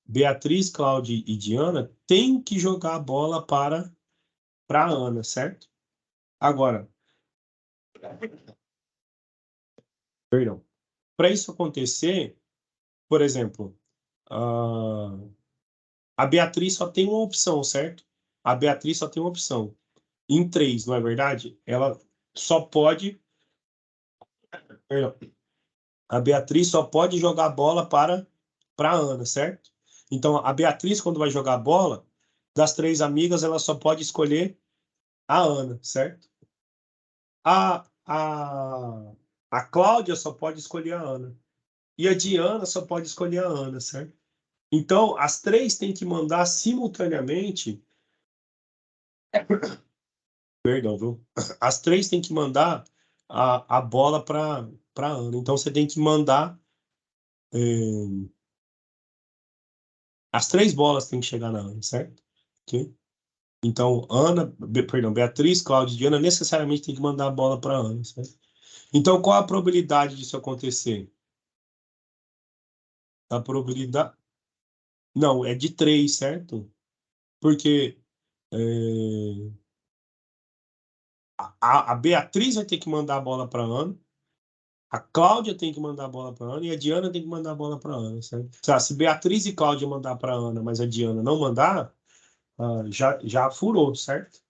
Beatriz, Cláudia e Diana têm que jogar a bola para a Ana, certo? Agora, perdão. Para isso acontecer, por exemplo, a Beatriz só tem uma opção, certo? A Beatriz só tem uma opção. Em 3, não é verdade? Ela só pode. Perdão. A Beatriz só pode jogar a bola para a Ana, certo? Então, a Beatriz, quando vai jogar a bola, das 3 amigas, ela só pode escolher a Ana, certo? A Cláudia só pode escolher a Ana. E a Diana só pode escolher a Ana, certo? Então, as 3 têm que mandar simultaneamente Perdão, viu? As três têm que mandar a bola para Ana. Então você tem que mandar. As três bolas têm que chegar na Ana, certo? Ok? Então, perdão, Beatriz, Cláudia e Diana necessariamente tem que mandar a bola para Ana, certo? Então, qual a probabilidade disso acontecer? A probabilidade. Não, é de 3, certo? Porque é, a Beatriz vai ter que mandar a bola para Ana, a Cláudia tem que mandar a bola para Ana e a Diana tem que mandar a bola para Ana, certo? Se Beatriz e Cláudia mandar para Ana, mas a Diana não mandar, já furou, certo?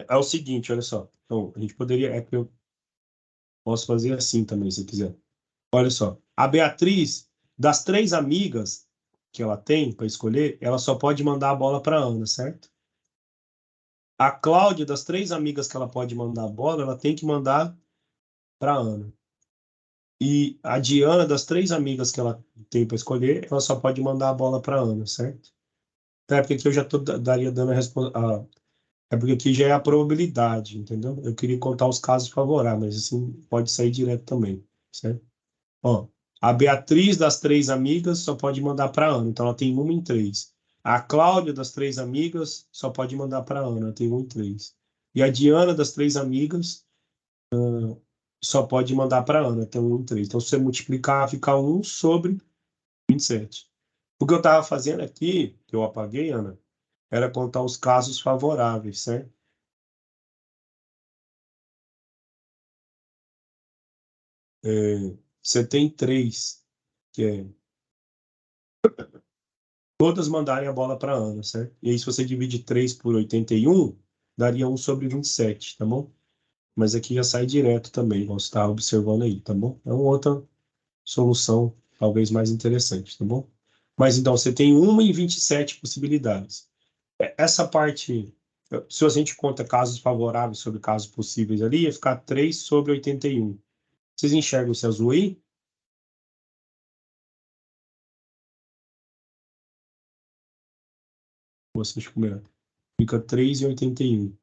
É o seguinte, olha só. Então, a gente poderia. É que eu posso fazer assim também, se quiser. Olha só. A Beatriz, das três amigas que ela tem para escolher, ela só pode mandar a bola para Ana, certo? A Cláudia, das três amigas que ela pode mandar a bola, ela tem que mandar para Ana. E a Diana, das três amigas que ela tem para escolher, ela só pode mandar a bola para Ana, certo? É porque aqui eu já daria dando a resposta. É porque aqui já é a probabilidade, entendeu? Eu queria contar os casos favoráveis, mas assim pode sair direto também, certo? Ó, a Beatriz das três amigas só pode mandar para Ana, então ela tem uma em três. A Cláudia das três amigas só pode mandar para Ana, ela tem uma em três. E a Diana das três amigas só pode mandar para Ana, tem um em três. Então se você multiplicar, fica 1/27. O que eu estava fazendo aqui, que eu apaguei, Ana, era contar os casos favoráveis, certo? Você tem três, que é todas mandarem a bola para Ana, certo? E aí, se você divide 3 por 81, daria 1/27, tá bom? Mas aqui já sai direto também, você está observando aí, tá bom? É uma outra solução, talvez mais interessante, tá bom? Mas então, você tem 1/27 possibilidades. Essa parte, se a gente conta casos favoráveis sobre casos possíveis ali, ia ficar 3/81. Vocês enxergam esse azul aí? Vocês comeram. Fica 3/81.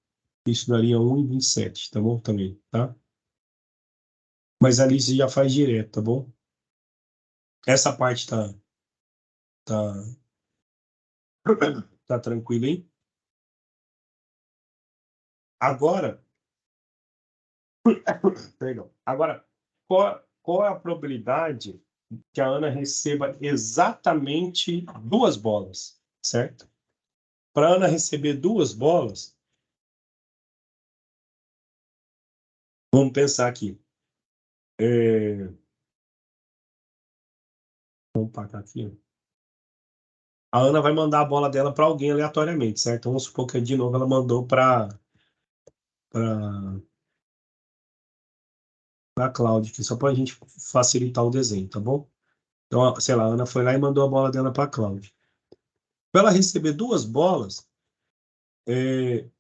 Isso daria 1/27, tá bom? Também, tá? Mas ali você já faz direto, tá bom? Essa parte tá, tá tranquila, hein? Agora, perdão. Agora, qual é a probabilidade que a Ana receba exatamente duas bolas, certo? Para a Ana receber duas bolas, vamos pensar aqui. Vamos parar aqui. A Ana vai mandar a bola dela para alguém aleatoriamente, certo? Vamos supor que de novo ela mandou para a Cláudia, aqui, só para a gente facilitar o desenho, tá bom? Então, sei lá, a Ana foi lá e mandou a bola dela para a Cláudia. Para ela receber duas bolas, é,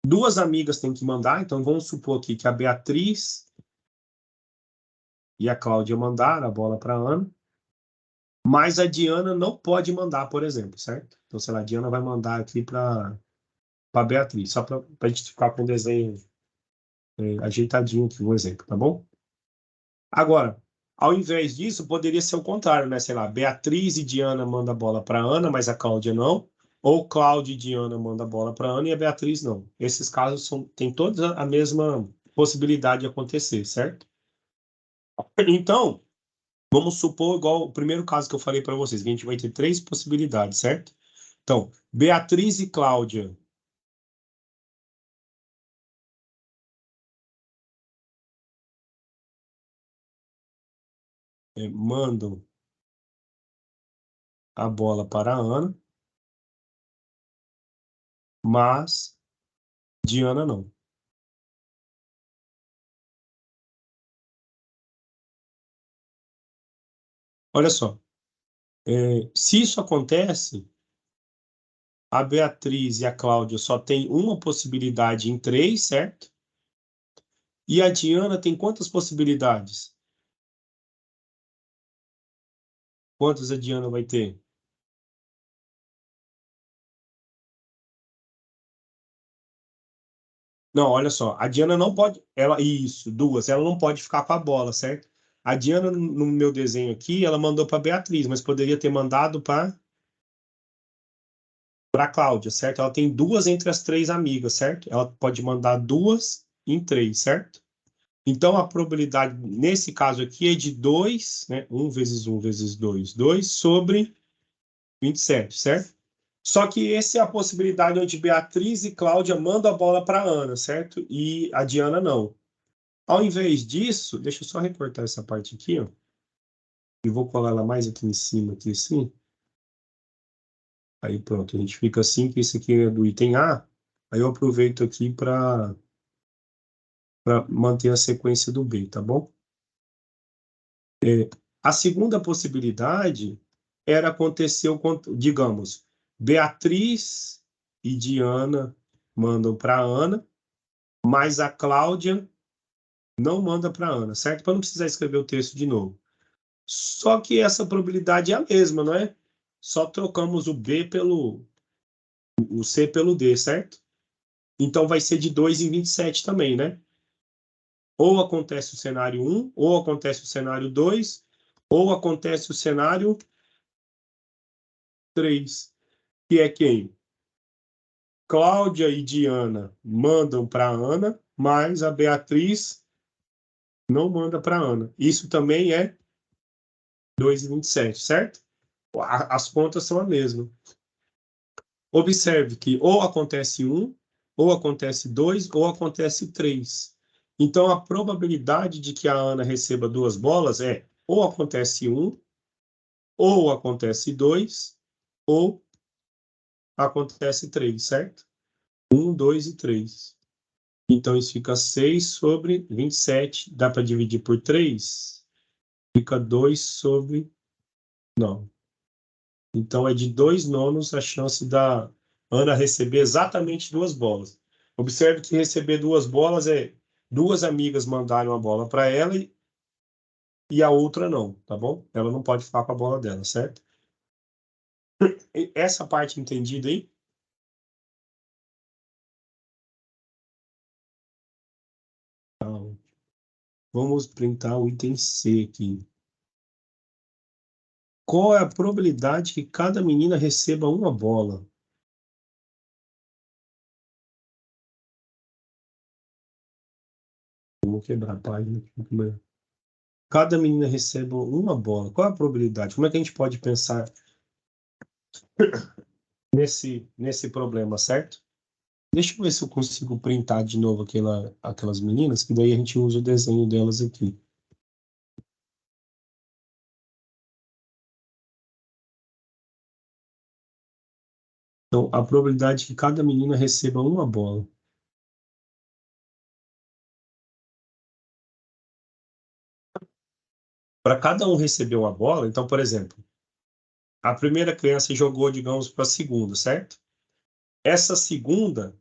duas amigas têm que mandar, então vamos supor aqui que a Beatriz e a Cláudia mandaram a bola para a Ana, mas a Diana não pode mandar, por exemplo, certo? Então, sei lá, a Diana vai mandar aqui para a Beatriz, só para a gente ficar com o desenho ajeitadinho aqui, um exemplo, tá bom? Agora, ao invés disso, poderia ser o contrário, né? Sei lá, Beatriz e Diana mandam a bola para Ana, mas a Cláudia não. Ou Cláudia e Diana mandam a bola para Ana e a Beatriz não. Esses casos têm todos a mesma possibilidade de acontecer, certo? Então, vamos supor, igual o primeiro caso que eu falei para vocês, que a gente vai ter três possibilidades, certo? Então, Beatriz e Cláudia mandam a bola para a Ana, mas Diana não. Olha só, se isso acontece, a Beatriz e a Cláudia só tem uma possibilidade em três, certo? E a Diana tem quantas possibilidades? Quantos a Diana vai ter? Não, olha só, a Diana não pode, isso, duas, ela não pode ficar com a bola, certo? A Diana, no meu desenho aqui, ela mandou para Beatriz, mas poderia ter mandado para Cláudia, certo? Ela tem duas entre as três amigas, certo? Ela pode mandar duas em três, certo? Então, a probabilidade, nesse caso aqui, é de 2, né? 1 vezes 2, 2 sobre 27, certo? Só que essa é a possibilidade onde Beatriz e Cláudia mandam a bola para Ana, certo? E a Diana não. Ao invés disso, deixa eu só recortar essa parte aqui, ó, e vou colar ela mais aqui em cima, aqui assim. Aí pronto, a gente fica assim, que esse aqui é do item A. Aí eu aproveito aqui para manter a sequência do B, tá bom? A segunda possibilidade era acontecer, digamos, Beatriz e Diana mandam para Ana, mas a Cláudia não manda para Ana, certo? Para não precisar escrever o texto de novo. Só que essa probabilidade é a mesma, não é? Só trocamos o C pelo D, certo? Então vai ser de 2 em 27 também, né? Ou acontece o cenário 1, ou acontece o cenário 2, ou acontece o cenário 3, que é quem? Cláudia e Diana mandam para Ana, mas a Beatriz não manda para Ana. Isso também é 2 e 27, certo? As contas são a mesma. Observe que ou acontece 1, ou acontece 2, ou acontece 3. Então, a probabilidade de que a Ana receba duas bolas é ou acontece 1, ou acontece 2, ou acontece 3, certo? 1, 2 e 3. Então, isso fica 6 sobre 27. Dá para dividir por 3? Fica 2 sobre 9. Então, é de 2 nonos a chance da Ana receber exatamente duas bolas. Observe que receber duas bolas é duas amigas mandarem uma bola para ela e a outra não, tá bom? Ela não pode ficar com a bola dela, certo? Essa parte entendida aí? Então, vamos printar o item C aqui. Qual é a probabilidade que cada menina receba uma bola? Vamos quebrar a página aqui. Cada menina recebe uma bola. Qual é a probabilidade? Como é que a gente pode pensar nesse problema, certo? Deixa eu ver se eu consigo printar de novo aquelas meninas, que daí a gente usa o desenho delas aqui. Então, a probabilidade que cada menina receba uma bola. Para cada um receber uma bola, então, por exemplo, a primeira criança jogou, digamos, para a segunda, certo? Essa segunda,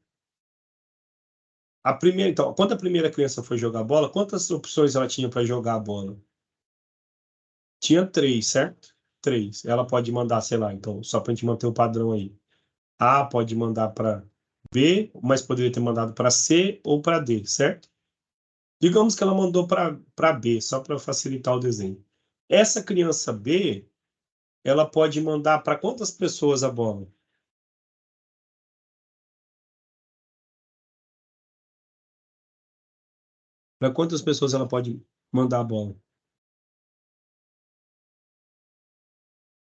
a primeira, então, quando a primeira criança foi jogar a bola, quantas opções ela tinha para jogar a bola? Tinha três, certo? Três. Ela pode mandar, sei lá, então, só para a gente manter o padrão aí. A pode mandar para B, mas poderia ter mandado para C ou para D, certo? Digamos que ela mandou para B, só para facilitar o desenho. Essa criança B, ela pode mandar para quantas pessoas a bola? Para quantas pessoas ela pode mandar a bola?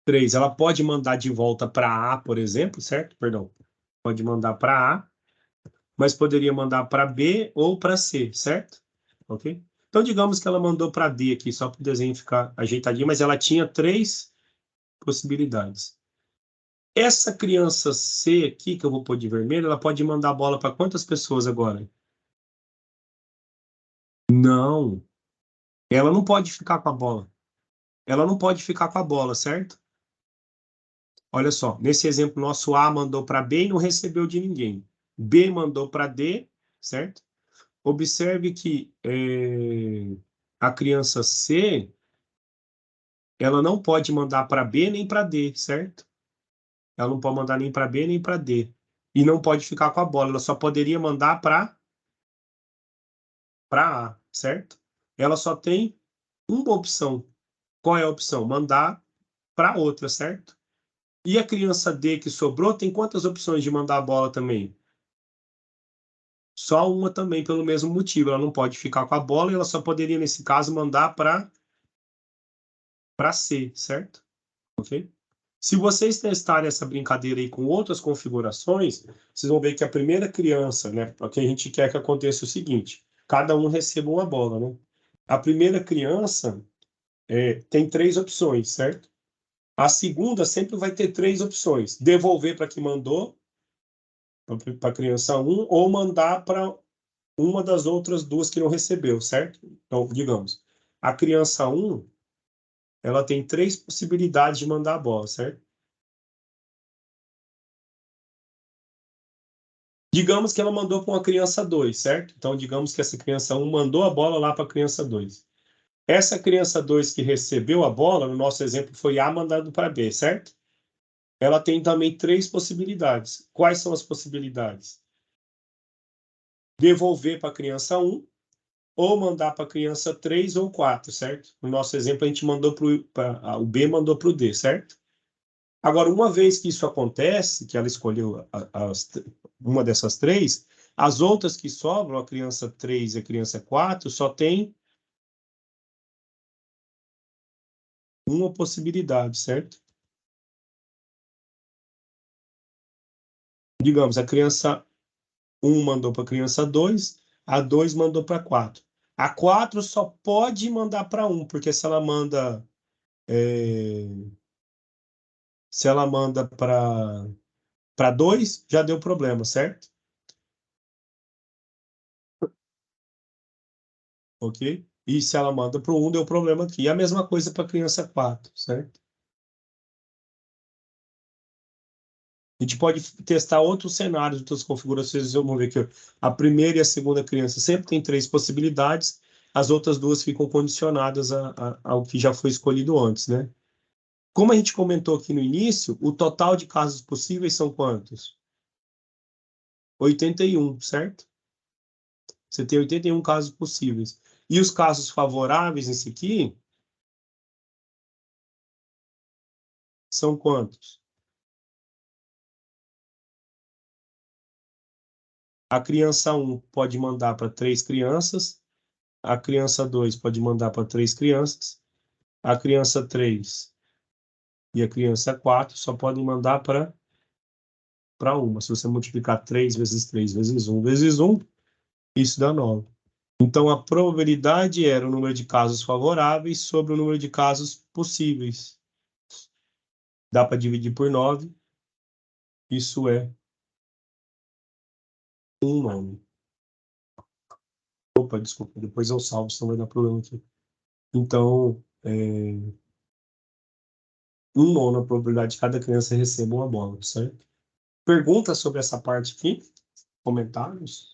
Três. Ela pode mandar de volta para A, por exemplo, certo? Perdão. Pode mandar para A, mas poderia mandar para B ou para C, certo? Ok? Então, digamos que ela mandou para D aqui, só para o desenho ficar ajeitadinho, mas ela tinha três possibilidades. Essa criança C aqui, que eu vou pôr de vermelho, ela pode mandar a bola para quantas pessoas agora? Não, ela não pode ficar com a bola. Ela não pode ficar com a bola, certo? Olha só, nesse exemplo nosso, A mandou para B e não recebeu de ninguém. B mandou para D, certo? Observe que a criança C, ela não pode mandar para B nem para D, certo? Ela não pode mandar nem para B nem para D. E não pode ficar com a bola, ela só poderia mandar para A, certo? Ela só tem uma opção. Qual é a opção? Mandar para outra, certo? E a criança D que sobrou tem quantas opções de mandar a bola também? Só uma também, pelo mesmo motivo. Ela não pode ficar com a bola e ela só poderia, nesse caso, mandar para C, certo? Ok? Se vocês testarem essa brincadeira aí com outras configurações, vocês vão ver que a primeira criança, né? Porque a gente quer que aconteça o seguinte: cada um receba uma bola, né? A primeira criança tem 3 opções, certo? A segunda sempre vai ter 3 opções: devolver para quem mandou, para a criança 1, ou mandar para uma das outras duas que não recebeu, certo? Então, digamos, a criança 1, ela tem 3 possibilidades de mandar a bola, certo? Digamos que ela mandou para uma criança 2, certo? Então, digamos que essa criança 1 mandou a bola lá para a criança 2. Essa criança 2 que recebeu a bola, no nosso exemplo foi A mandado para B, certo? Ela tem também 3 possibilidades. Quais são as possibilidades? Devolver para a criança 1 ou mandar para a criança 3 ou 4, certo? No nosso exemplo, a gente mandou para o B mandou para o D, certo? Agora, uma vez que isso acontece, que ela escolheu uma dessas 3, as outras que sobram, a criança 3 e a criança 4, só tem uma possibilidade, certo? Digamos, a criança 1 mandou para a criança 2, a 2 mandou para 4. A 4 só pode mandar para 1, porque se ela manda para 2, já deu problema, certo? Ok? E se ela manda para o 1, deu problema aqui. E a mesma coisa para a criança 4, certo? A gente pode testar outros cenários, outras configurações. Vamos ver que a primeira e a segunda criança sempre tem 3 possibilidades, as outras 2 ficam condicionadas ao que já foi escolhido antes, né? Como a gente comentou aqui no início, o total de casos possíveis são quantos? 81, certo? Você tem 81 casos possíveis. E os casos favoráveis nesse aqui são quantos? A criança 1 pode mandar para 3 crianças, a criança 2 pode mandar para 3 crianças, a criança 3 e a criança 4 só podem mandar para uma. Se você multiplicar 3 vezes 3 vezes 1, isso dá 9. Então, a probabilidade era o número de casos favoráveis sobre o número de casos possíveis. Dá para dividir por 9. Isso é 1/9. Opa, desculpa, depois eu salvo, senão vai dar problema aqui. Então, 1/9 a probabilidade de cada criança receber uma bola, certo? Perguntas sobre essa parte aqui? Comentários?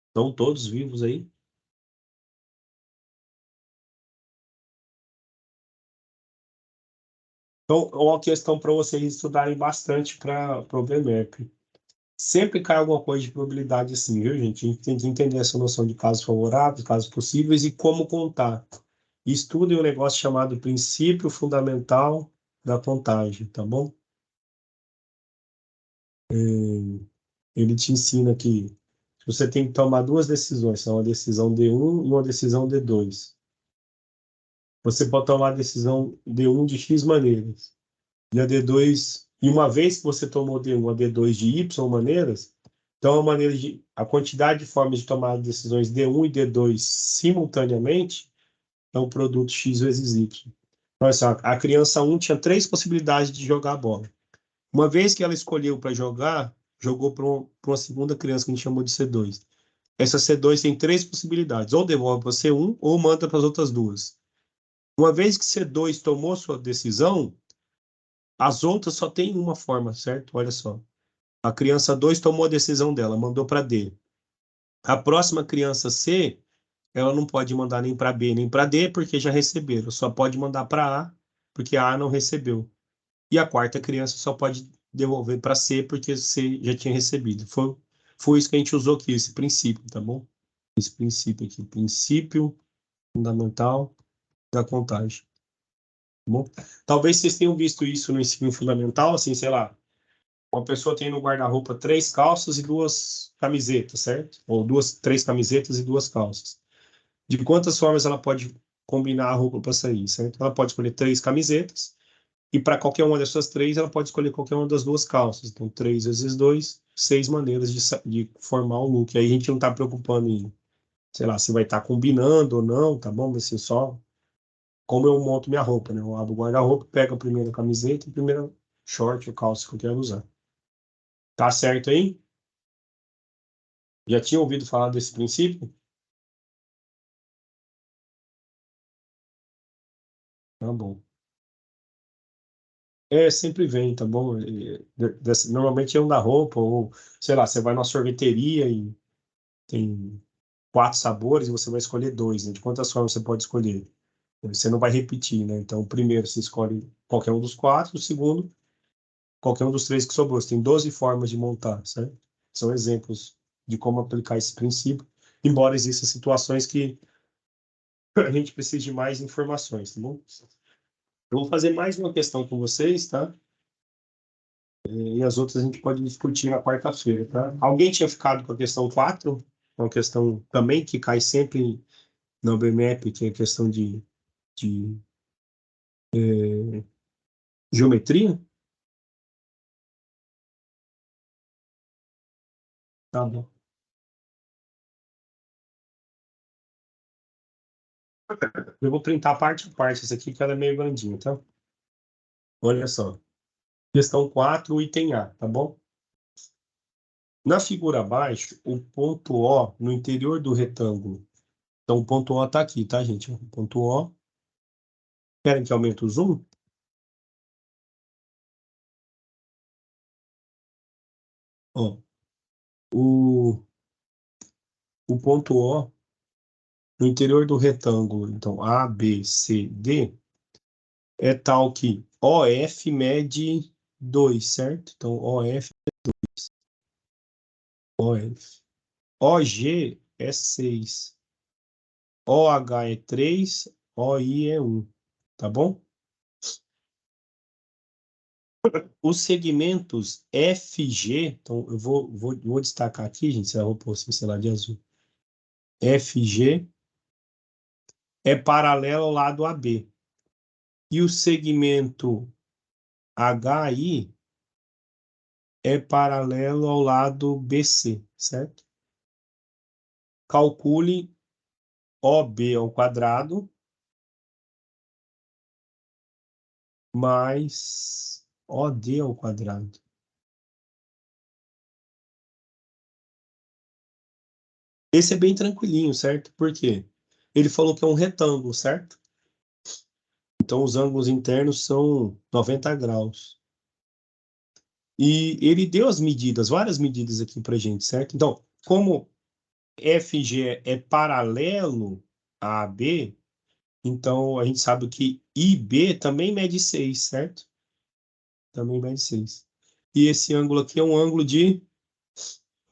Estão todos vivos aí? Então, uma questão para vocês estudarem bastante para o BMAP. Sempre cai alguma coisa de probabilidade assim, viu, gente? A gente tem que entender essa noção de casos favoráveis, casos possíveis e como contar. Estudem um negócio chamado princípio fundamental da contagem, tá bom? Ele te ensina que você tem que tomar 2 decisões, são uma decisão D1 e uma decisão D2. Você pode tomar a decisão D1 de X maneiras, e a D2, e uma vez que você tomou D1 a D2 de Y maneiras, então a quantidade de formas de tomar decisões D1 e D2 simultaneamente é o produto X vezes Y. Então, assim, a criança 1 tinha 3 possibilidades de jogar a bola. Uma vez que ela escolheu para jogar, jogou para uma segunda criança que a gente chamou de C2. Essa C2 tem 3 possibilidades: ou devolve para C1 ou manda para as outras 2. Uma vez que C2 tomou sua decisão, as outras só tem uma forma, certo? Olha só. A criança 2 tomou a decisão dela, mandou para D. A próxima criança C, ela não pode mandar nem para B nem para D, porque já receberam. Só pode mandar para A, porque a A não recebeu. E a quarta criança só pode devolver para C, porque C já tinha recebido. Foi isso que a gente usou aqui, esse princípio, tá bom? Esse princípio aqui, princípio fundamental da contagem. Tá bom? Talvez vocês tenham visto isso no ensino fundamental, assim, sei lá, uma pessoa tem no guarda-roupa 3 calças e 2 camisetas, certo? Ou três camisetas e 2 calças. De quantas formas ela pode combinar a roupa para sair, certo? Ela pode escolher 3 camisetas e para qualquer uma dessas 3, ela pode escolher qualquer uma das 2 calças. Então, 3 vezes 2, 6 maneiras de formar o look. Aí a gente não está preocupando em, sei lá, se vai estar combinando ou não, tá bom? Mas assim, só como eu monto minha roupa, né? Eu abro o guarda-roupa, pego a primeira camiseta, a primeira short ou calça que eu quero usar. Tá certo aí? Já tinha ouvido falar desse princípio? Tá bom. Sempre vem, tá bom? Normalmente é um da roupa, ou sei lá, você vai numa sorveteria e tem 4 sabores e você vai escolher 2, né? De quantas formas você pode escolher? Você não vai repetir, né? Então, o primeiro você escolhe qualquer um dos 4, o segundo, qualquer um dos 3 que sobrou. Você tem 12 formas de montar, certo? São exemplos de como aplicar esse princípio, embora existam situações que a gente precise de mais informações, tá bom? Eu vou fazer mais uma questão com vocês, tá? E as outras a gente pode discutir na quarta-feira, tá? Alguém tinha ficado com a questão 4? Uma questão também que cai sempre na BMAP, que é a questão de geometria? Tá bom. Eu vou printar parte a parte, essa aqui, que ela é meio grandinha, tá? Olha só. Questão 4, item A, tá bom? Na figura abaixo, o ponto O no interior do retângulo. Então, o ponto O tá aqui, tá, gente? O ponto O. Querem que aumente o zoom? Ó, o, o ponto O no interior do retângulo, então, A, B, C, D, é tal que OF mede 2, certo? Então, OF, OF. OG é 6. OH é 3, OI é 1. Tá bom? Os segmentos FG, então eu vou destacar aqui, gente, se eu vou pôr assim, sei lá, de azul. FG é paralelo ao lado AB. E o segmento HI é paralelo ao lado BC, certo? Calcule OB ao quadrado mais OD ao quadrado. Esse é bem tranquilinho, certo? Por quê? Ele falou que é um retângulo, certo? Então, os ângulos internos são 90 graus. E ele deu as medidas, várias medidas aqui para gente, certo? Então, como FG é paralelo a AB, então a gente sabe que IB também mede 6, certo? Também mede 6. E esse ângulo aqui é um ângulo de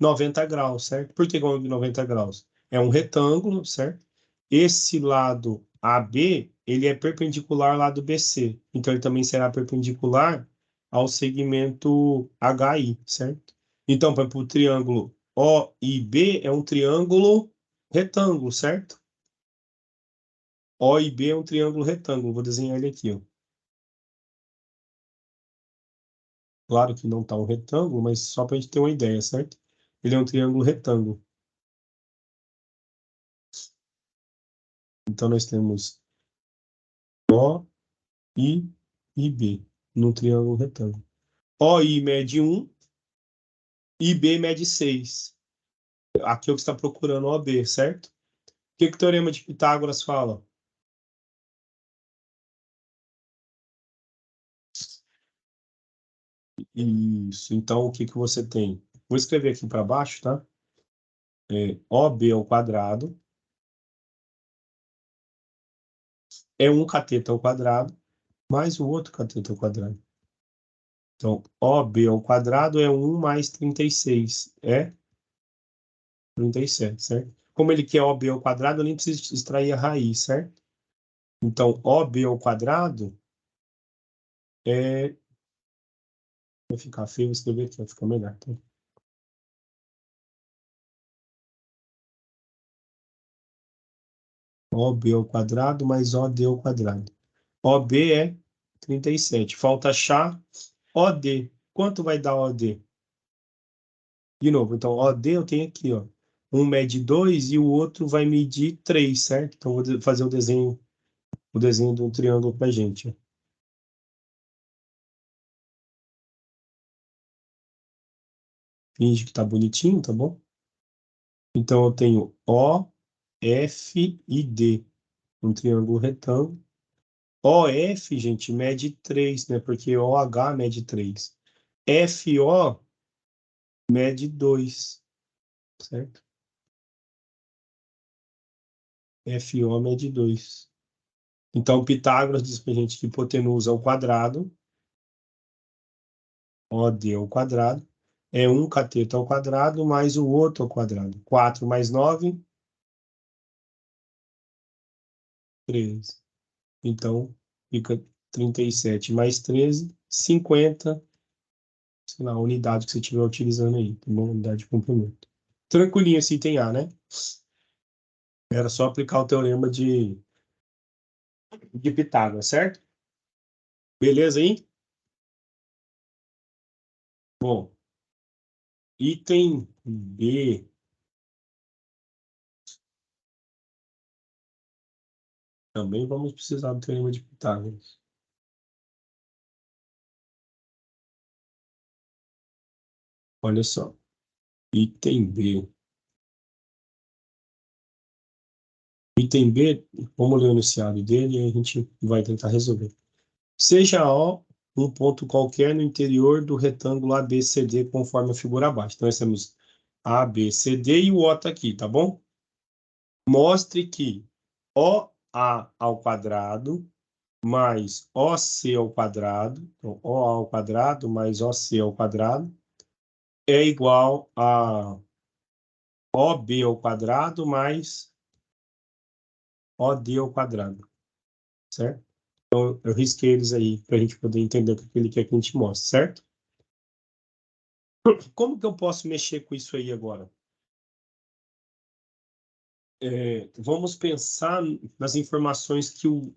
90 graus, certo? Por que é um ângulo de 90 graus? É um retângulo, certo? Esse lado AB, ele é perpendicular ao lado BC. Então, ele também será perpendicular ao segmento HI, certo? Então, para o triângulo OIB é um triângulo retângulo, certo? OIB é um triângulo retângulo. Vou desenhar ele aqui, ó. Claro que não está um retângulo, mas só para a gente ter uma ideia, certo? Ele é um triângulo retângulo. Então, nós temos O, I e B no triângulo retângulo. OI mede 1, IB mede 6. Aqui é o que está procurando OB, certo? O que o teorema de Pitágoras fala? Isso. Então, o que você tem? Vou escrever aqui para baixo, tá? OB ao quadrado é um cateto ao quadrado mais o outro cateto ao quadrado. Então, OB ao quadrado é 1 mais 36. É 37, certo? Como ele quer OB ao quadrado, eu nem preciso extrair a raiz, certo? Então, OB ao quadrado é... Vai ficar feio, vou escrever aqui, vai ficar melhor. Tá? OB ao quadrado mais OD ao quadrado. OB é 37. Falta achar OD. Quanto vai dar OD? De novo, então OD eu tenho aqui, ó. Um mede 2 e o outro vai medir 3, certo? Então, vou fazer o desenho de um triângulo pra gente. Ó. Finge que tá bonitinho, tá bom? Então, eu tenho O, F e D. Um triângulo retângulo. OF, gente, mede 3, né? Porque OH mede 3. FO mede 2, certo? FO mede 2. Então, Pitágoras diz pra gente que hipotenusa ao quadrado, OD ao quadrado, é um cateto ao quadrado mais o outro ao quadrado. 4 mais 9, 13. Então, fica 37 mais 13, 50, sei lá, a unidade que você estiver utilizando aí, tá bom? Unidade de comprimento. Tranquilinho esse item A, né? Era só aplicar o teorema de Pitágoras, certo? Beleza aí? Bom, item B. Também vamos precisar do teorema de Pitágoras. Olha só. Item B. Item B, vamos ler o enunciado dele e a gente vai tentar resolver. Seja O um ponto qualquer no interior do retângulo ABCD, conforme a figura abaixo. Então, nós temos ABCD e o O está aqui, tá bom? Mostre que OA ao quadrado mais OC ao quadrado, então OA ao quadrado mais OC ao quadrado, é igual a OB ao quadrado mais OD ao quadrado, certo? Então, eu risquei eles aí para a gente poder entender o que ele quer que a gente mostre, certo? Como que eu posso mexer com isso aí agora? Vamos pensar nas informações que o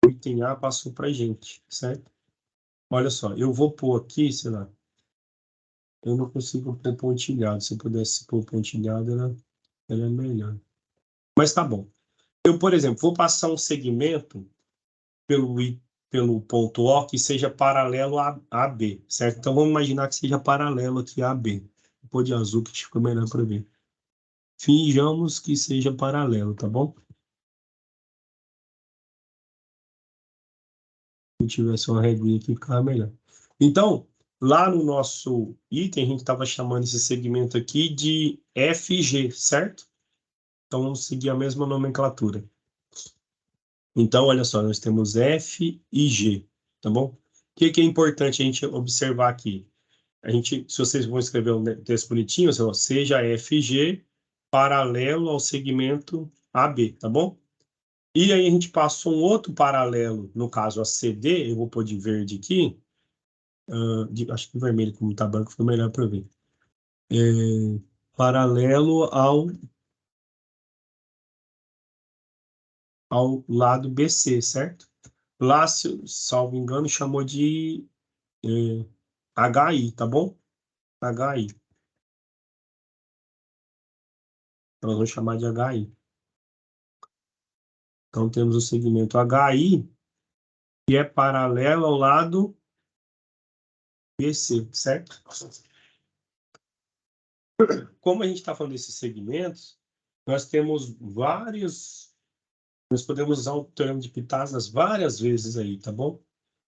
item A passou para a gente, certo? Olha só, eu vou pôr aqui, sei lá, eu não consigo pôr pontilhado. Se eu pudesse pôr pontilhado, era melhor. Mas tá bom. Eu, por exemplo, vou passar um segmento pelo, pelo ponto O que seja paralelo a B, certo? Então vamos imaginar que seja paralelo aqui a B. Vou pôr de azul que ficou melhor para ver. Finjamos que seja paralelo, tá bom? Se tivesse uma regrinha aqui, ficava melhor. Então, lá no nosso item, a gente estava chamando esse segmento aqui de FG, certo? Então, vamos seguir a mesma nomenclatura. Então, olha só, nós temos F e G, tá bom? O que é importante a gente observar aqui? A gente, se vocês vão escrever um texto bonitinho, seja FG paralelo ao segmento AB, tá bom? E aí a gente passou um outro paralelo, no caso a CD, eu vou pôr de verde aqui, acho que vermelho, como está branco, foi melhor para ver. Paralelo ao lado BC, certo? Lá, se salvo engano, chamou de HI, tá bom? HI. Então, nós vamos chamar de HI. Então, temos o segmento HI, que é paralelo ao lado BC, certo? Como a gente está falando desses segmentos, nós temos vários. Nós podemos usar o teorema de Pitágoras várias vezes aí, tá bom?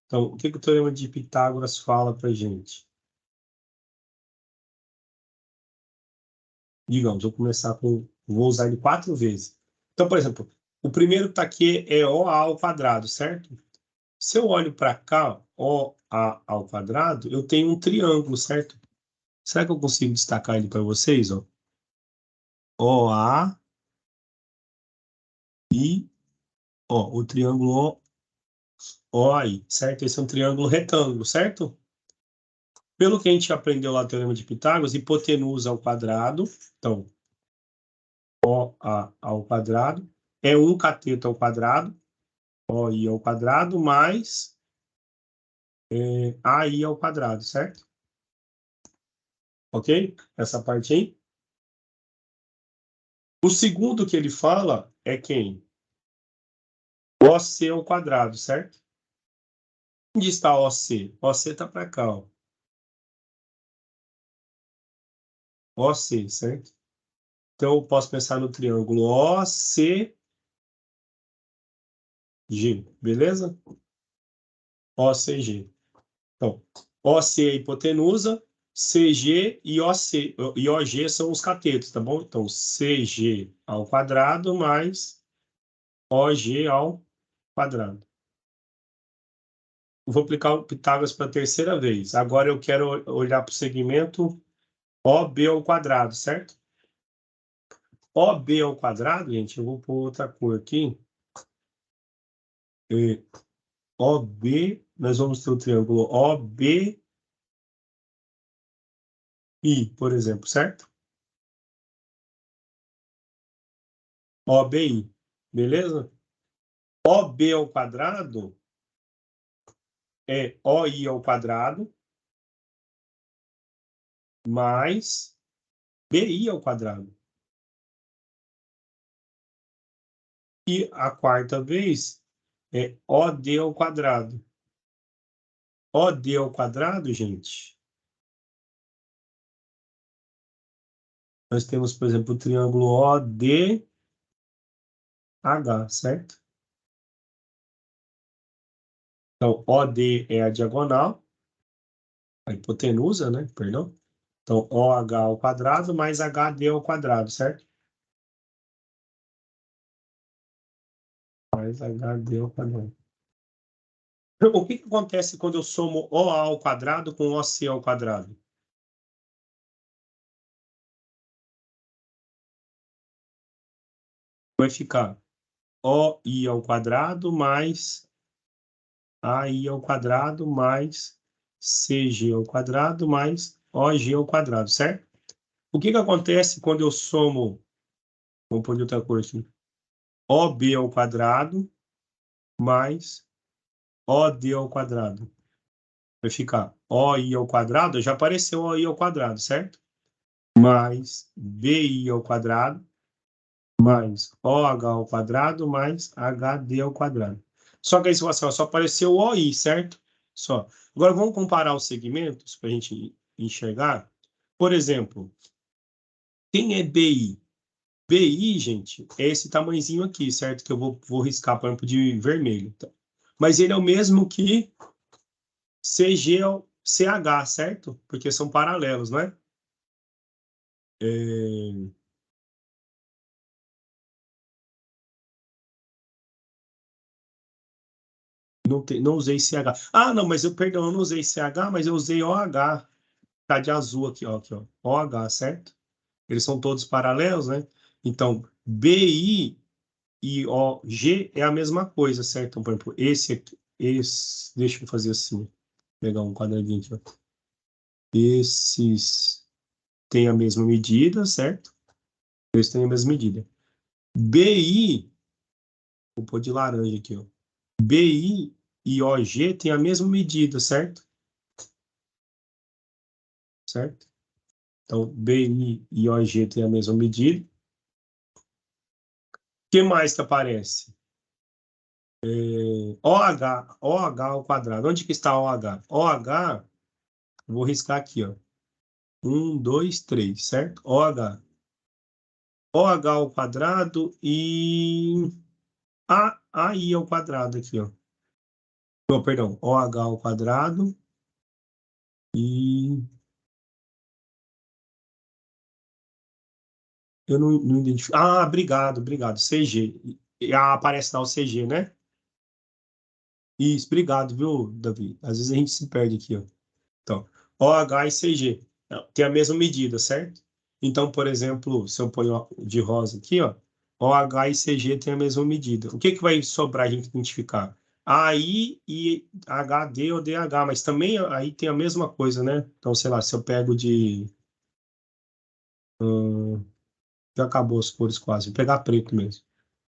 Então, o que o teorema de Pitágoras fala para gente? digamos, vou começar com, vou usar ele 4 vezes. Então, por exemplo, o primeiro que está aqui é OA ao quadrado, certo? Se eu olho para cá, OA ao quadrado, eu tenho um triângulo, certo? Será que eu consigo destacar ele para vocês? Ó? OA e ó, o triângulo OAI, certo? Esse é um triângulo retângulo, certo? Pelo que a gente aprendeu lá no Teorema de Pitágoras, hipotenusa ao quadrado, então, OA ao quadrado, é um cateto ao quadrado, OI ao quadrado, mais AI ao quadrado, certo? Ok? Essa parte aí. O segundo que ele fala é quem? OC ao quadrado, certo? Onde está OC? OC está para cá, ó. OC, certo? Então, eu posso pensar no triângulo OCG, beleza? OCG. Então, OC é a hipotenusa, CG e OG são os catetos, tá bom? Então, CG ao quadrado mais OG ao quadrado. Vou aplicar o Pitágoras para a terceira vez. Agora eu quero olhar para o segmento OB ao quadrado, certo? OB ao quadrado, gente, eu vou pôr outra cor aqui. OB, nós vamos ter o triângulo OBI, por exemplo, certo? OBI, beleza? OB ao quadrado é OI ao quadrado mais BI ao quadrado. E a quarta vez é OD ao quadrado. OD ao quadrado, gente, nós temos, por exemplo, o triângulo ODH, certo? Então, OD é a diagonal, a hipotenusa, né? Perdão. Então, OH ao quadrado mais HD ao quadrado, certo? Mais HD ao quadrado. O que acontece quando eu somo OA ao quadrado com OC ao quadrado? Vai ficar OI ao quadrado mais AI ao quadrado mais CG ao quadrado mais OG ao quadrado, certo? O que acontece quando eu somo, vamos pôr de outra cor aqui, OB ao quadrado mais OD ao quadrado? Vai ficar OI ao quadrado, já apareceu OI ao quadrado, certo? Mais BI ao quadrado mais OH ao quadrado mais HD ao quadrado. Só que aí só apareceu o OI, certo? Só. Agora vamos comparar os segmentos para a gente enxergar. Por exemplo, quem é BI? BI, gente, é esse tamanhozinho aqui, certo? Que eu vou riscar, por exemplo, de vermelho. Tá? Mas ele é o mesmo que CG ao CH, certo? Porque são paralelos, não é? É... Não usei CH. Ah, não, mas perdão, eu não usei CH, mas eu usei OH. Tá de azul aqui, ó. OH, certo? Eles são todos paralelos, né? Então, BI e OG é a mesma coisa, certo? Então, por exemplo, esse aqui, deixa eu fazer assim, pegar um quadradinho aqui, ó. Esses têm a mesma medida, certo? Eles têm a mesma medida. BI, vou pôr de laranja aqui, ó. BI e OG têm a mesma medida, certo? Certo? Então, BI e OG têm a mesma medida. O que mais que aparece? OH ao quadrado. Onde que está OH? OH, vou riscar aqui, ó. 1, 2, 3, certo? OH. OH ao quadrado e AI ao quadrado aqui, ó. Não, perdão. OH ao quadrado e Eu não identifico. Ah, obrigado, obrigado. CG. Aparece lá o CG, né? Isso, obrigado, viu, Davi? Às vezes a gente se perde aqui, ó. Então, OH e CG tem a mesma medida, certo? Então, por exemplo, se eu ponho de rosa aqui, ó, OH e CG tem a mesma medida. O que que vai sobrar a gente identificar? AI e HD ou DH, mas também aí tem a mesma coisa, né? Então, sei lá, se eu pego de... já acabou as cores quase. Vou pegar preto mesmo.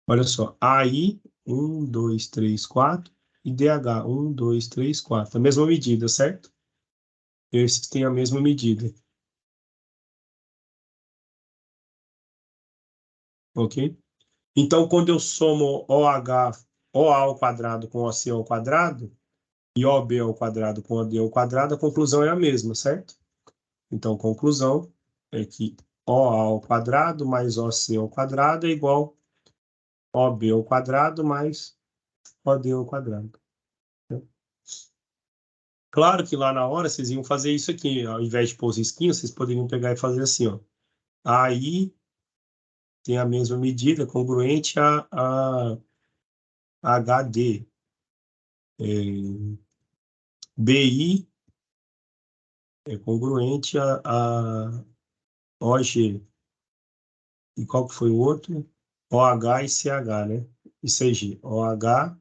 Olha só, AI, 1, 2, 3, 4 e DH, 1, 2, 3, 4. A mesma medida, certo? Esses têm a mesma medida, ok? Então, quando eu somo OH, OA ao quadrado com OC ao quadrado e OB ao quadrado com OD ao quadrado, a conclusão é a mesma, certo? Então, conclusão é que OA ao quadrado mais OC ao quadrado é igual a OB ao quadrado mais OD ao quadrado. Claro que lá na hora vocês iam fazer isso aqui, ao invés de pôr os risquinhos, vocês poderiam pegar e fazer assim, ó. Aí tem a mesma medida, congruente a HD. BI é congruente a OG. E qual que foi o outro? OH e CH, né? E CG. OH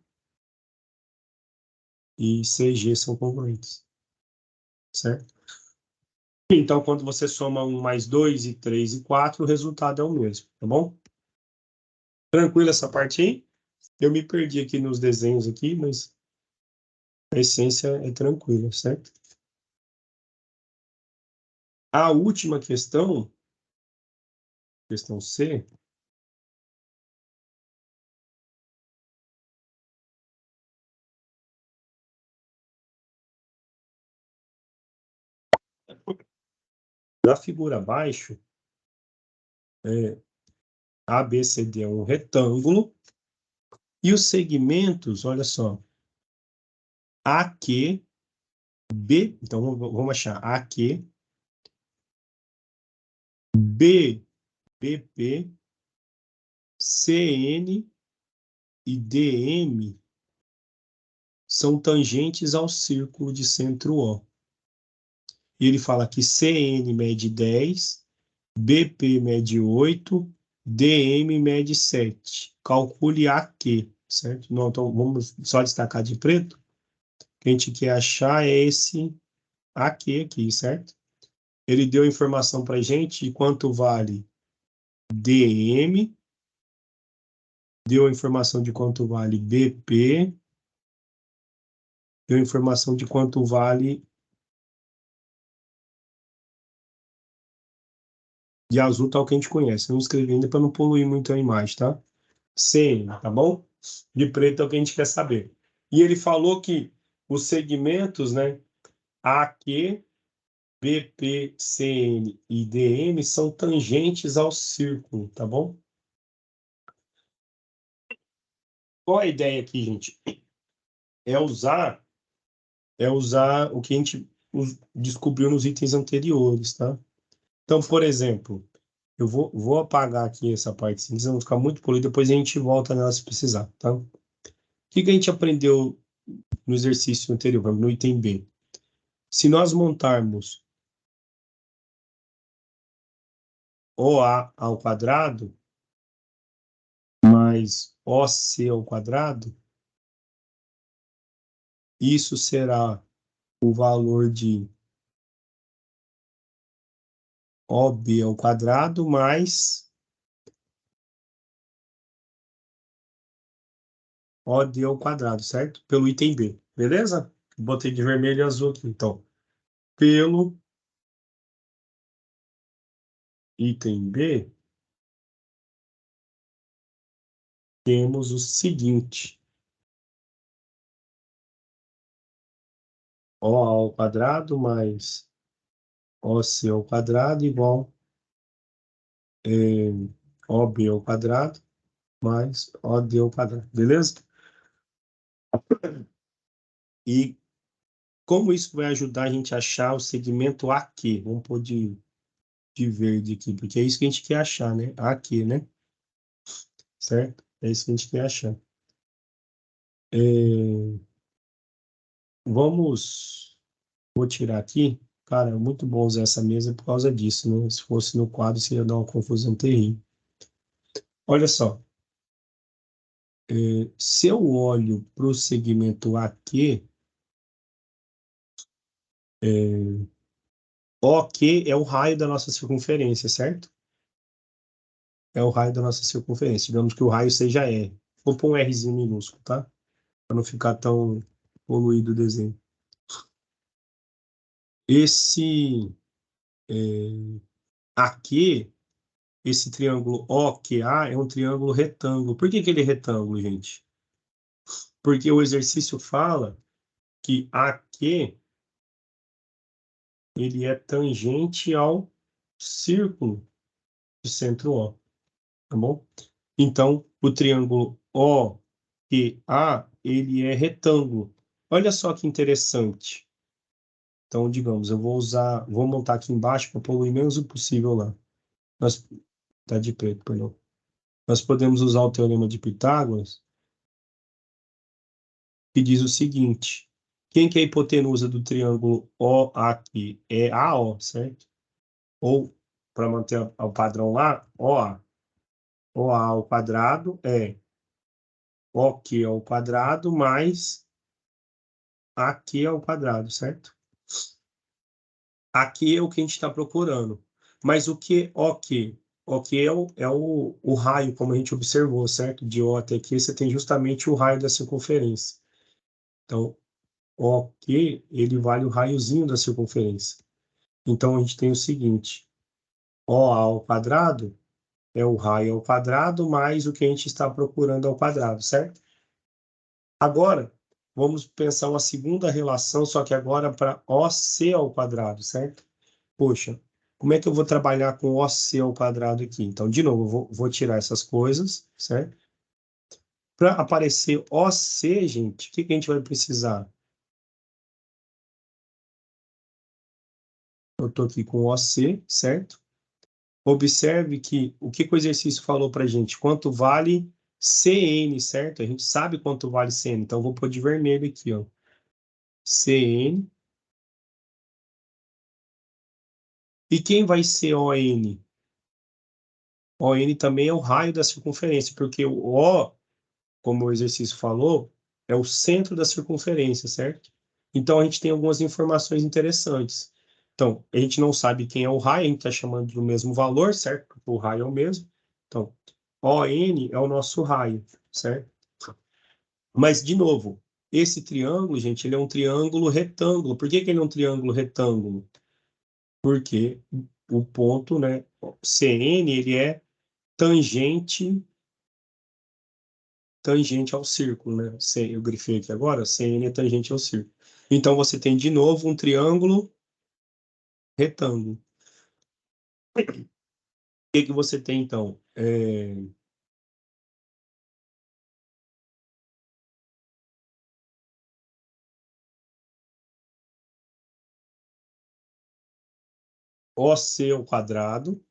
e CG são congruentes, certo? Então, quando você soma 1 mais 2 e 3 e 4, o resultado é o mesmo, tá bom? Tranquilo essa parte aí? Eu me perdi aqui nos desenhos aqui, mas a essência é tranquila, certo? A última questão, questão C, na figura abaixo, é, ABCD é um retângulo, e os segmentos, olha só, AQ, B, então vamos achar AQ, B, BP, CN e DM são tangentes ao círculo de centro O. E ele fala que CN mede 10, BP mede 8, DM mede 7. Calcule AQ, certo? Não, então vamos só destacar de preto. O que a gente quer achar é esse AQ aqui, certo? Ele deu informação para a gente de quanto vale DM, deu a informação de quanto vale BP, deu a informação de quanto vale de azul, tal que a gente conhece. Não escrevi ainda para não poluir muito a imagem, tá? CN, tá bom? De preto é o que a gente quer saber. E ele falou que os segmentos, né, AQ, BP, CN e DM são tangentes ao círculo, tá bom? Qual a ideia aqui, gente? É usar o que a gente descobriu nos itens anteriores, tá? Então, por exemplo, eu vou apagar aqui essa parte cinza, não ficar muito polido, depois a gente volta nela se precisar, tá? O que que a gente aprendeu no exercício anterior, no item B? Se nós montarmos OA ao quadrado mais OC ao quadrado, isso será o valor de OB ao quadrado mais OD ao quadrado, certo? Pelo item B, beleza? Botei de vermelho e azul aqui, então. Pelo item B, temos o seguinte: O ao quadrado mais OC ao quadrado igual OB ao quadrado mais OD ao quadrado, beleza? E como isso vai ajudar a gente a achar o segmento AQ? Vamos pôr de de verde aqui, porque é isso que a gente quer achar, né? Aqui, né? Certo? É isso que a gente quer achar. Vamos... Vou tirar aqui. Cara, é muito bom usar essa mesa por causa disso, né? Se fosse no quadro, seria dar uma confusão terrível. Olha só. Se eu olho para o segmento AQ, OQ é o raio da nossa circunferência, certo? É o raio da nossa circunferência. Digamos que o raio seja R. Vou pôr um Rzinho minúsculo, tá? Para não ficar tão poluído o desenho. Esse aqui, esse triângulo OQA é um triângulo retângulo. Por que que ele é retângulo, gente? Porque o exercício fala que AQ ele é tangente ao círculo de centro O, tá bom? Então, o triângulo OQA, ele é retângulo. Olha só que interessante. Então, digamos, vou montar aqui embaixo para poluir menos o possível lá. Nós, tá de preto, perdão. Nós podemos usar o teorema de Pitágoras, que diz o seguinte: quem que é a hipotenusa do triângulo OAQ? É AO, certo? Ou, para manter o padrão lá, OA. OA ao quadrado é OQ ao quadrado mais AQ ao quadrado, certo? Aqui é o que a gente está procurando. Mas o que OK? OK é o raio, como a gente observou, certo? De O até aqui, você tem justamente o raio da circunferência. Então, OK, ele vale o raiozinho da circunferência. Então, a gente tem o seguinte: OA ao quadrado é o raio ao quadrado mais o que a gente está procurando ao quadrado, certo? Agora, vamos pensar uma segunda relação, só que agora para OC ao quadrado, certo? Poxa, como é que eu vou trabalhar com OC ao quadrado aqui? Então, de novo, eu vou tirar essas coisas, certo? Para aparecer OC, gente, o que que a gente vai precisar? Eu estou aqui com OC, certo? Observe que o exercício falou para a gente? Quanto vale CN, certo? A gente sabe quanto vale CN, então eu vou pôr de vermelho aqui, ó. CN. E quem vai ser ON? ON também é o raio da circunferência, porque o O, como o exercício falou, é o centro da circunferência, certo? Então a gente tem algumas informações interessantes. Então, a gente não sabe quem é o raio, a gente está chamando do mesmo valor, certo? Porque o raio é o mesmo. Então, ON é o nosso raio, certo? Mas, de novo, esse triângulo, gente, ele é um triângulo retângulo. Por que que ele é um triângulo retângulo? Porque o ponto, né, CN, ele é tangente ao círculo, né? Eu grifei aqui agora, CN é tangente ao círculo. Então, você tem, de novo, um triângulo retângulo. O que que você tem, então? OC ao quadrado.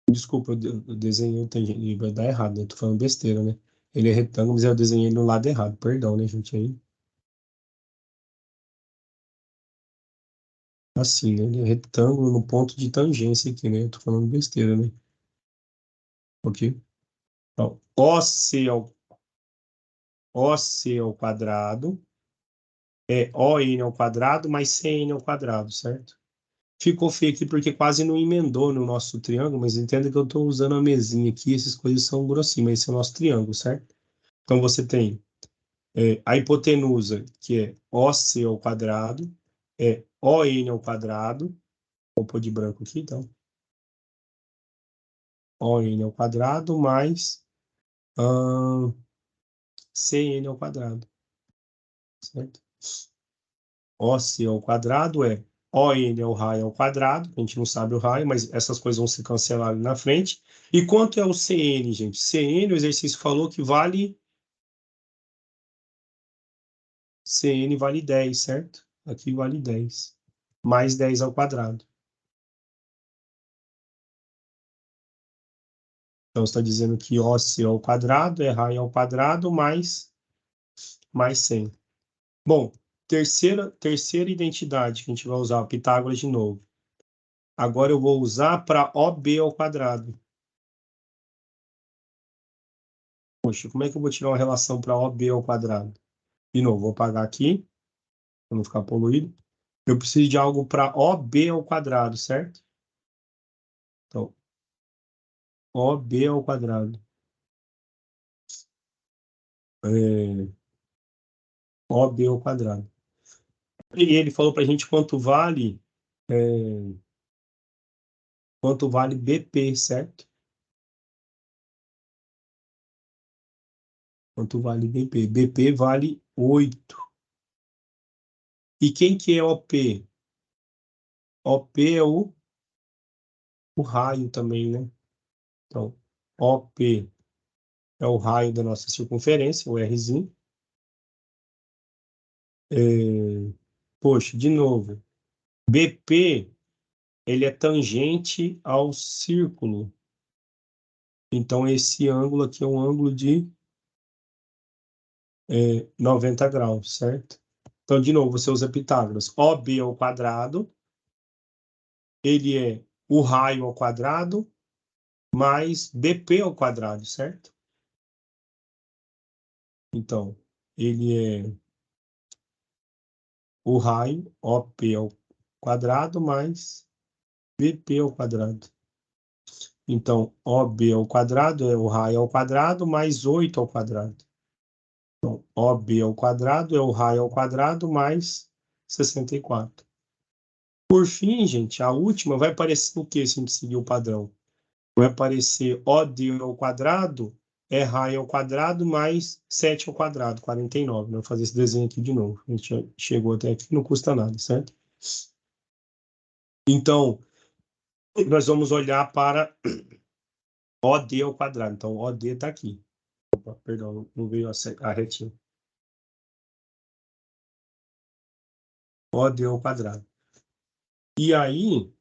Desculpa, eu desenhei o tangente, vai dar errado, né? Tô falando besteira, né? Ele é retângulo, mas eu desenhei no lado errado. Perdão, né, gente? Aí, assim, né? Ele é retângulo no ponto de tangência aqui, né? Eu tô falando besteira, né? Ok? Então, OC ao quadrado é ON ao quadrado mais CN ao quadrado, certo? Ficou feio aqui porque quase não emendou no nosso triângulo, mas entenda que eu estou usando a mesinha aqui, essas coisas são grossinhas, mas esse é o nosso triângulo, certo? Então você tem a hipotenusa, que é OC ao quadrado, é ON ao quadrado, vou pôr de branco aqui, então, ON ao quadrado mais CN ao quadrado, certo? OC ao quadrado é ON é o raio ao quadrado, a gente não sabe o raio, mas essas coisas vão se cancelar ali na frente. E quanto é o CN, gente? CN, o exercício falou que vale... CN vale 10, certo? Aqui vale 10. Mais 10 ao quadrado. Então, está dizendo que OC ao quadrado é raio ao quadrado mais 100. Bom, terceira identidade que a gente vai usar, o Pitágoras de novo. Agora eu vou usar para OB ao quadrado. Poxa, como é que eu vou tirar uma relação para OB ao quadrado? De novo, vou apagar aqui, para não ficar poluído. Eu preciso de algo para OB ao quadrado, certo? Então, OB ao quadrado. OB ao quadrado. E ele falou para a gente quanto vale BP, certo? Quanto vale BP? BP vale 8. E quem que é OP? OP é o raio também, né? Então, OP é o raio da nossa circunferência, o Rzinho. Poxa, de novo, BP, ele é tangente ao círculo. Então, esse ângulo aqui é um ângulo de 90 graus, certo? Então, de novo, você usa Pitágoras. OB ao quadrado, ele é o raio ao quadrado, mais BP ao quadrado, certo? Então, ele é o raio, OP ao quadrado, mais BP ao quadrado. Então, OB ao quadrado é o raio ao quadrado, mais 8 ao quadrado. Então, OB ao quadrado é o raio ao quadrado, mais 64. Por fim, gente, a última vai aparecer o quê, se a gente seguir o padrão? Vai aparecer OD ao quadrado é raio ao quadrado mais 7 ao quadrado, 49. Vou fazer esse desenho aqui de novo. A gente já chegou até aqui, não custa nada, certo? Então, nós vamos olhar para OD ao quadrado. Então, OD está aqui. Opa, perdão, não veio a retinha. OD ao quadrado. E aí,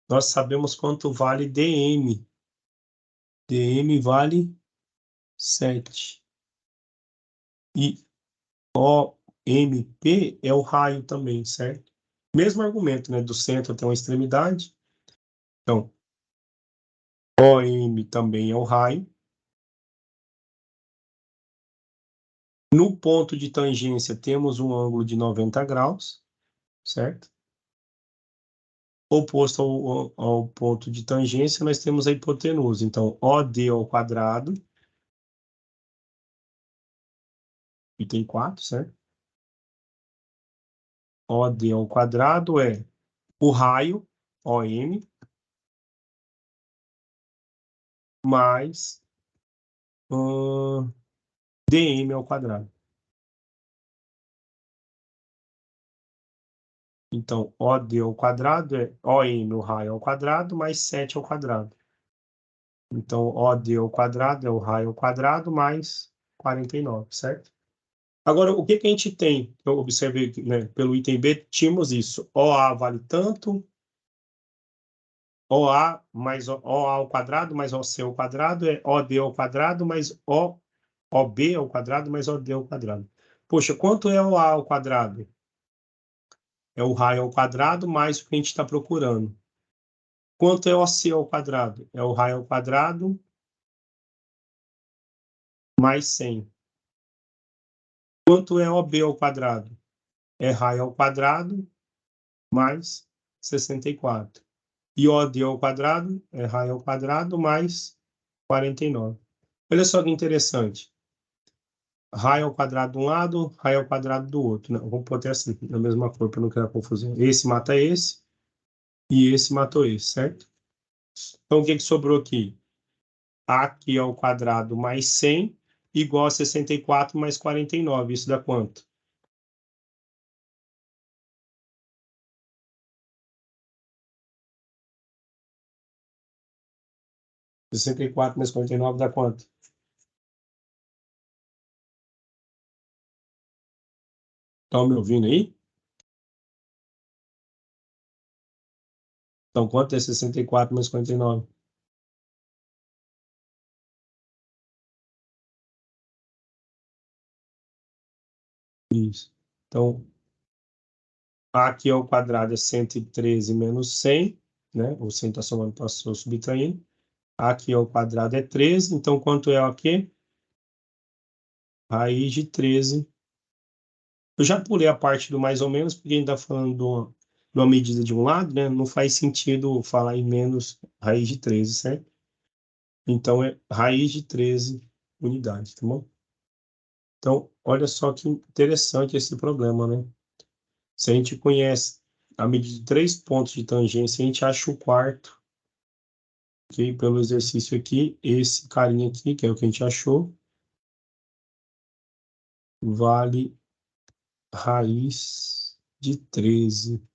nós sabemos quanto vale DM. DM vale 7. E OMP é o raio também, certo? Mesmo argumento, né? Do centro até uma extremidade. Então, OM também é o raio. No ponto de tangência, temos um ângulo de 90 graus, certo? Oposto ao ponto de tangência, nós temos a hipotenusa. Então, OD ao quadrado, item 4, certo? OD ao quadrado é o raio, OM, mais DM ao quadrado. Então, OD ao quadrado é OM, o raio ao quadrado, mais 7 ao quadrado. Então, OD ao quadrado é o raio ao quadrado, mais 49, certo? Agora, o que que a gente tem? Eu observei, né, pelo item B, tínhamos isso. OA vale tanto, OA mais OA ao quadrado, mais OC ao quadrado, é OD ao quadrado, mais OB ao quadrado, mais OD ao quadrado. Poxa, quanto é OA ao quadrado? É o raio ao quadrado mais o que a gente está procurando. Quanto é OC ao quadrado? É o raio ao quadrado mais 100. Quanto é OB ao quadrado? É raio ao quadrado mais 64. E OD ao quadrado é raio ao quadrado mais 49. Olha só que interessante. Raio ao quadrado de um lado, raio ao quadrado do outro. Não, vamos pôr até assim, na mesma cor, para não criar confusão. Esse mata esse e esse matou esse, certo? Então, o que que sobrou aqui? Aqui ao quadrado mais 100 igual a 64 mais 49. Isso dá quanto? 64 mais 49 dá quanto? Estão me ouvindo aí? Então, quanto é 64 mais 49? Isso. Então, A aqui ao quadrado é 113 menos 100, né? O 100 está somando para o subtraindo. A aqui ao quadrado é 13. Então, quanto é aqui? Raiz de 13. Eu já pulei a parte do mais ou menos, porque a gente está falando de uma medida de um lado, né? Não faz sentido falar em menos raiz de 13, certo? Então, é raiz de 13 unidades, tá bom? Então, olha só que interessante esse problema, né? Se a gente conhece a medida de 3 pontos de tangência, a gente acha o quarto, ok? Pelo exercício aqui, esse carinha aqui, que é o que a gente achou, vale raiz de 13,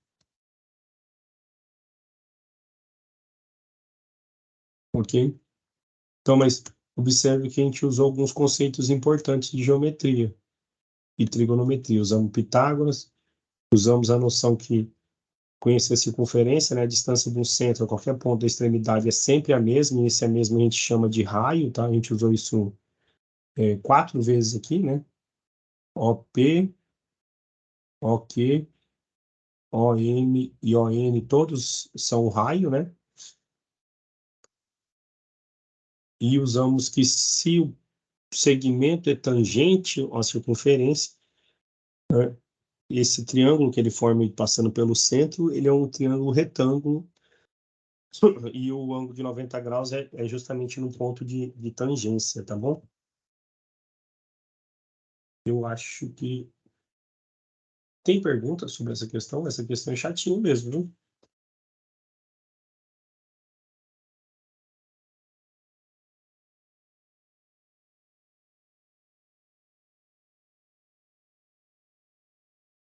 ok? Então, mas observe que a gente usou alguns conceitos importantes de geometria e trigonometria. Usamos Pitágoras, usamos a noção que conhecer a circunferência, né, a distância de um centro a qualquer ponto da extremidade é sempre a mesma, e esse é mesmo a gente chama de raio, tá? A gente usou isso 4 vezes aqui, né? OP, OK, OM e ON, todos são raio, né? E usamos que se o segmento é tangente à circunferência, né, esse triângulo que ele forma passando pelo centro, ele é um triângulo retângulo, e o ângulo de 90 graus é justamente no ponto de tangência, tá bom? Eu acho que tem perguntas sobre essa questão? Essa questão é chatinha mesmo, viu?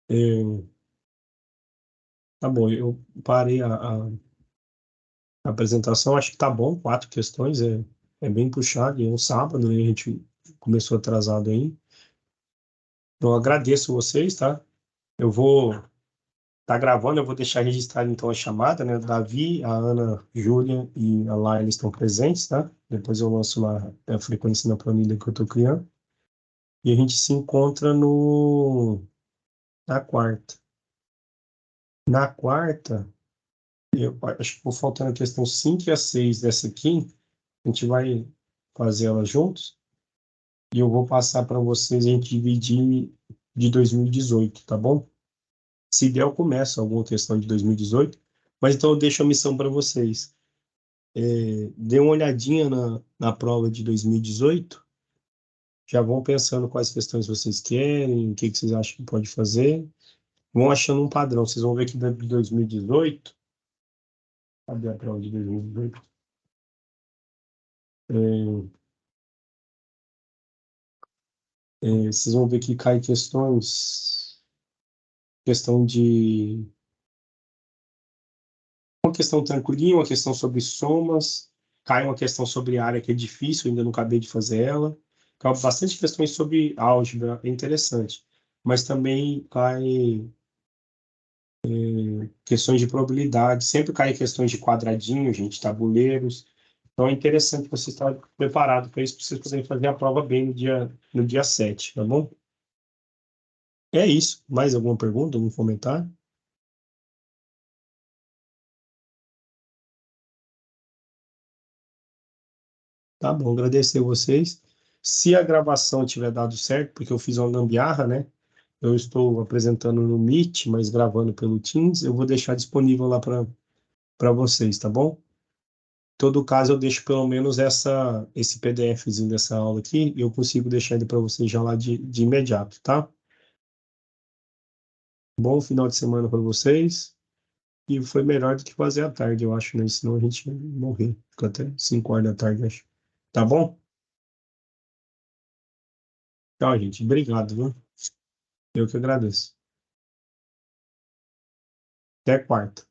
É, tá bom, eu parei a apresentação, acho que tá bom, 4 questões, é bem puxado, e é um sábado, né? A gente começou atrasado aí. Então, eu agradeço vocês, tá? Eu vou tá gravando, eu vou deixar registrado então a chamada, né? Davi, a Ana, Júlia e a Laila estão presentes, tá? Depois eu lanço lá a frequência na planilha que eu tô criando. E a gente se encontra no na quarta. Na quarta, eu acho que vou faltando a questão 5 e a 6 dessa aqui, a gente vai fazer elas juntos e eu vou passar para vocês a gente dividir de 2018, tá bom? Se der, eu começo alguma questão de 2018, mas então eu deixo a missão para vocês. Dê uma olhadinha na prova de 2018, já vão pensando quais questões vocês querem, o que vocês acham que pode fazer, vão achando um padrão. Vocês vão ver que dentro de 2018, cadê a prova de 2018? Vocês vão ver que cai questão de uma questão tranquilinha, uma questão sobre somas, cai uma questão sobre área que é difícil, ainda não acabei de fazer ela. Cai bastante questões sobre álgebra, é interessante. Mas também cai questões de probabilidade, sempre cai questões de quadradinho, gente, tabuleiros. Então é interessante você estar preparado para isso, para vocês poderem fazer a prova bem no dia 7, tá bom? É isso. Mais alguma pergunta, algum comentário? Tá bom, agradecer a vocês. Se a gravação tiver dado certo, porque eu fiz uma gambiarra, né? Eu estou apresentando no Meet, mas gravando pelo Teams, eu vou deixar disponível lá para vocês, tá bom? Em todo caso, eu deixo pelo menos esse PDFzinho dessa aula aqui, e eu consigo deixar ele para vocês já lá de imediato, tá? Bom final de semana para vocês. E foi melhor do que fazer à tarde, eu acho, né? Senão a gente ia morrer. Fica até 5 horas da tarde, acho. Tá bom? Tchau, gente. Obrigado, viu? Eu que agradeço. Até quarta.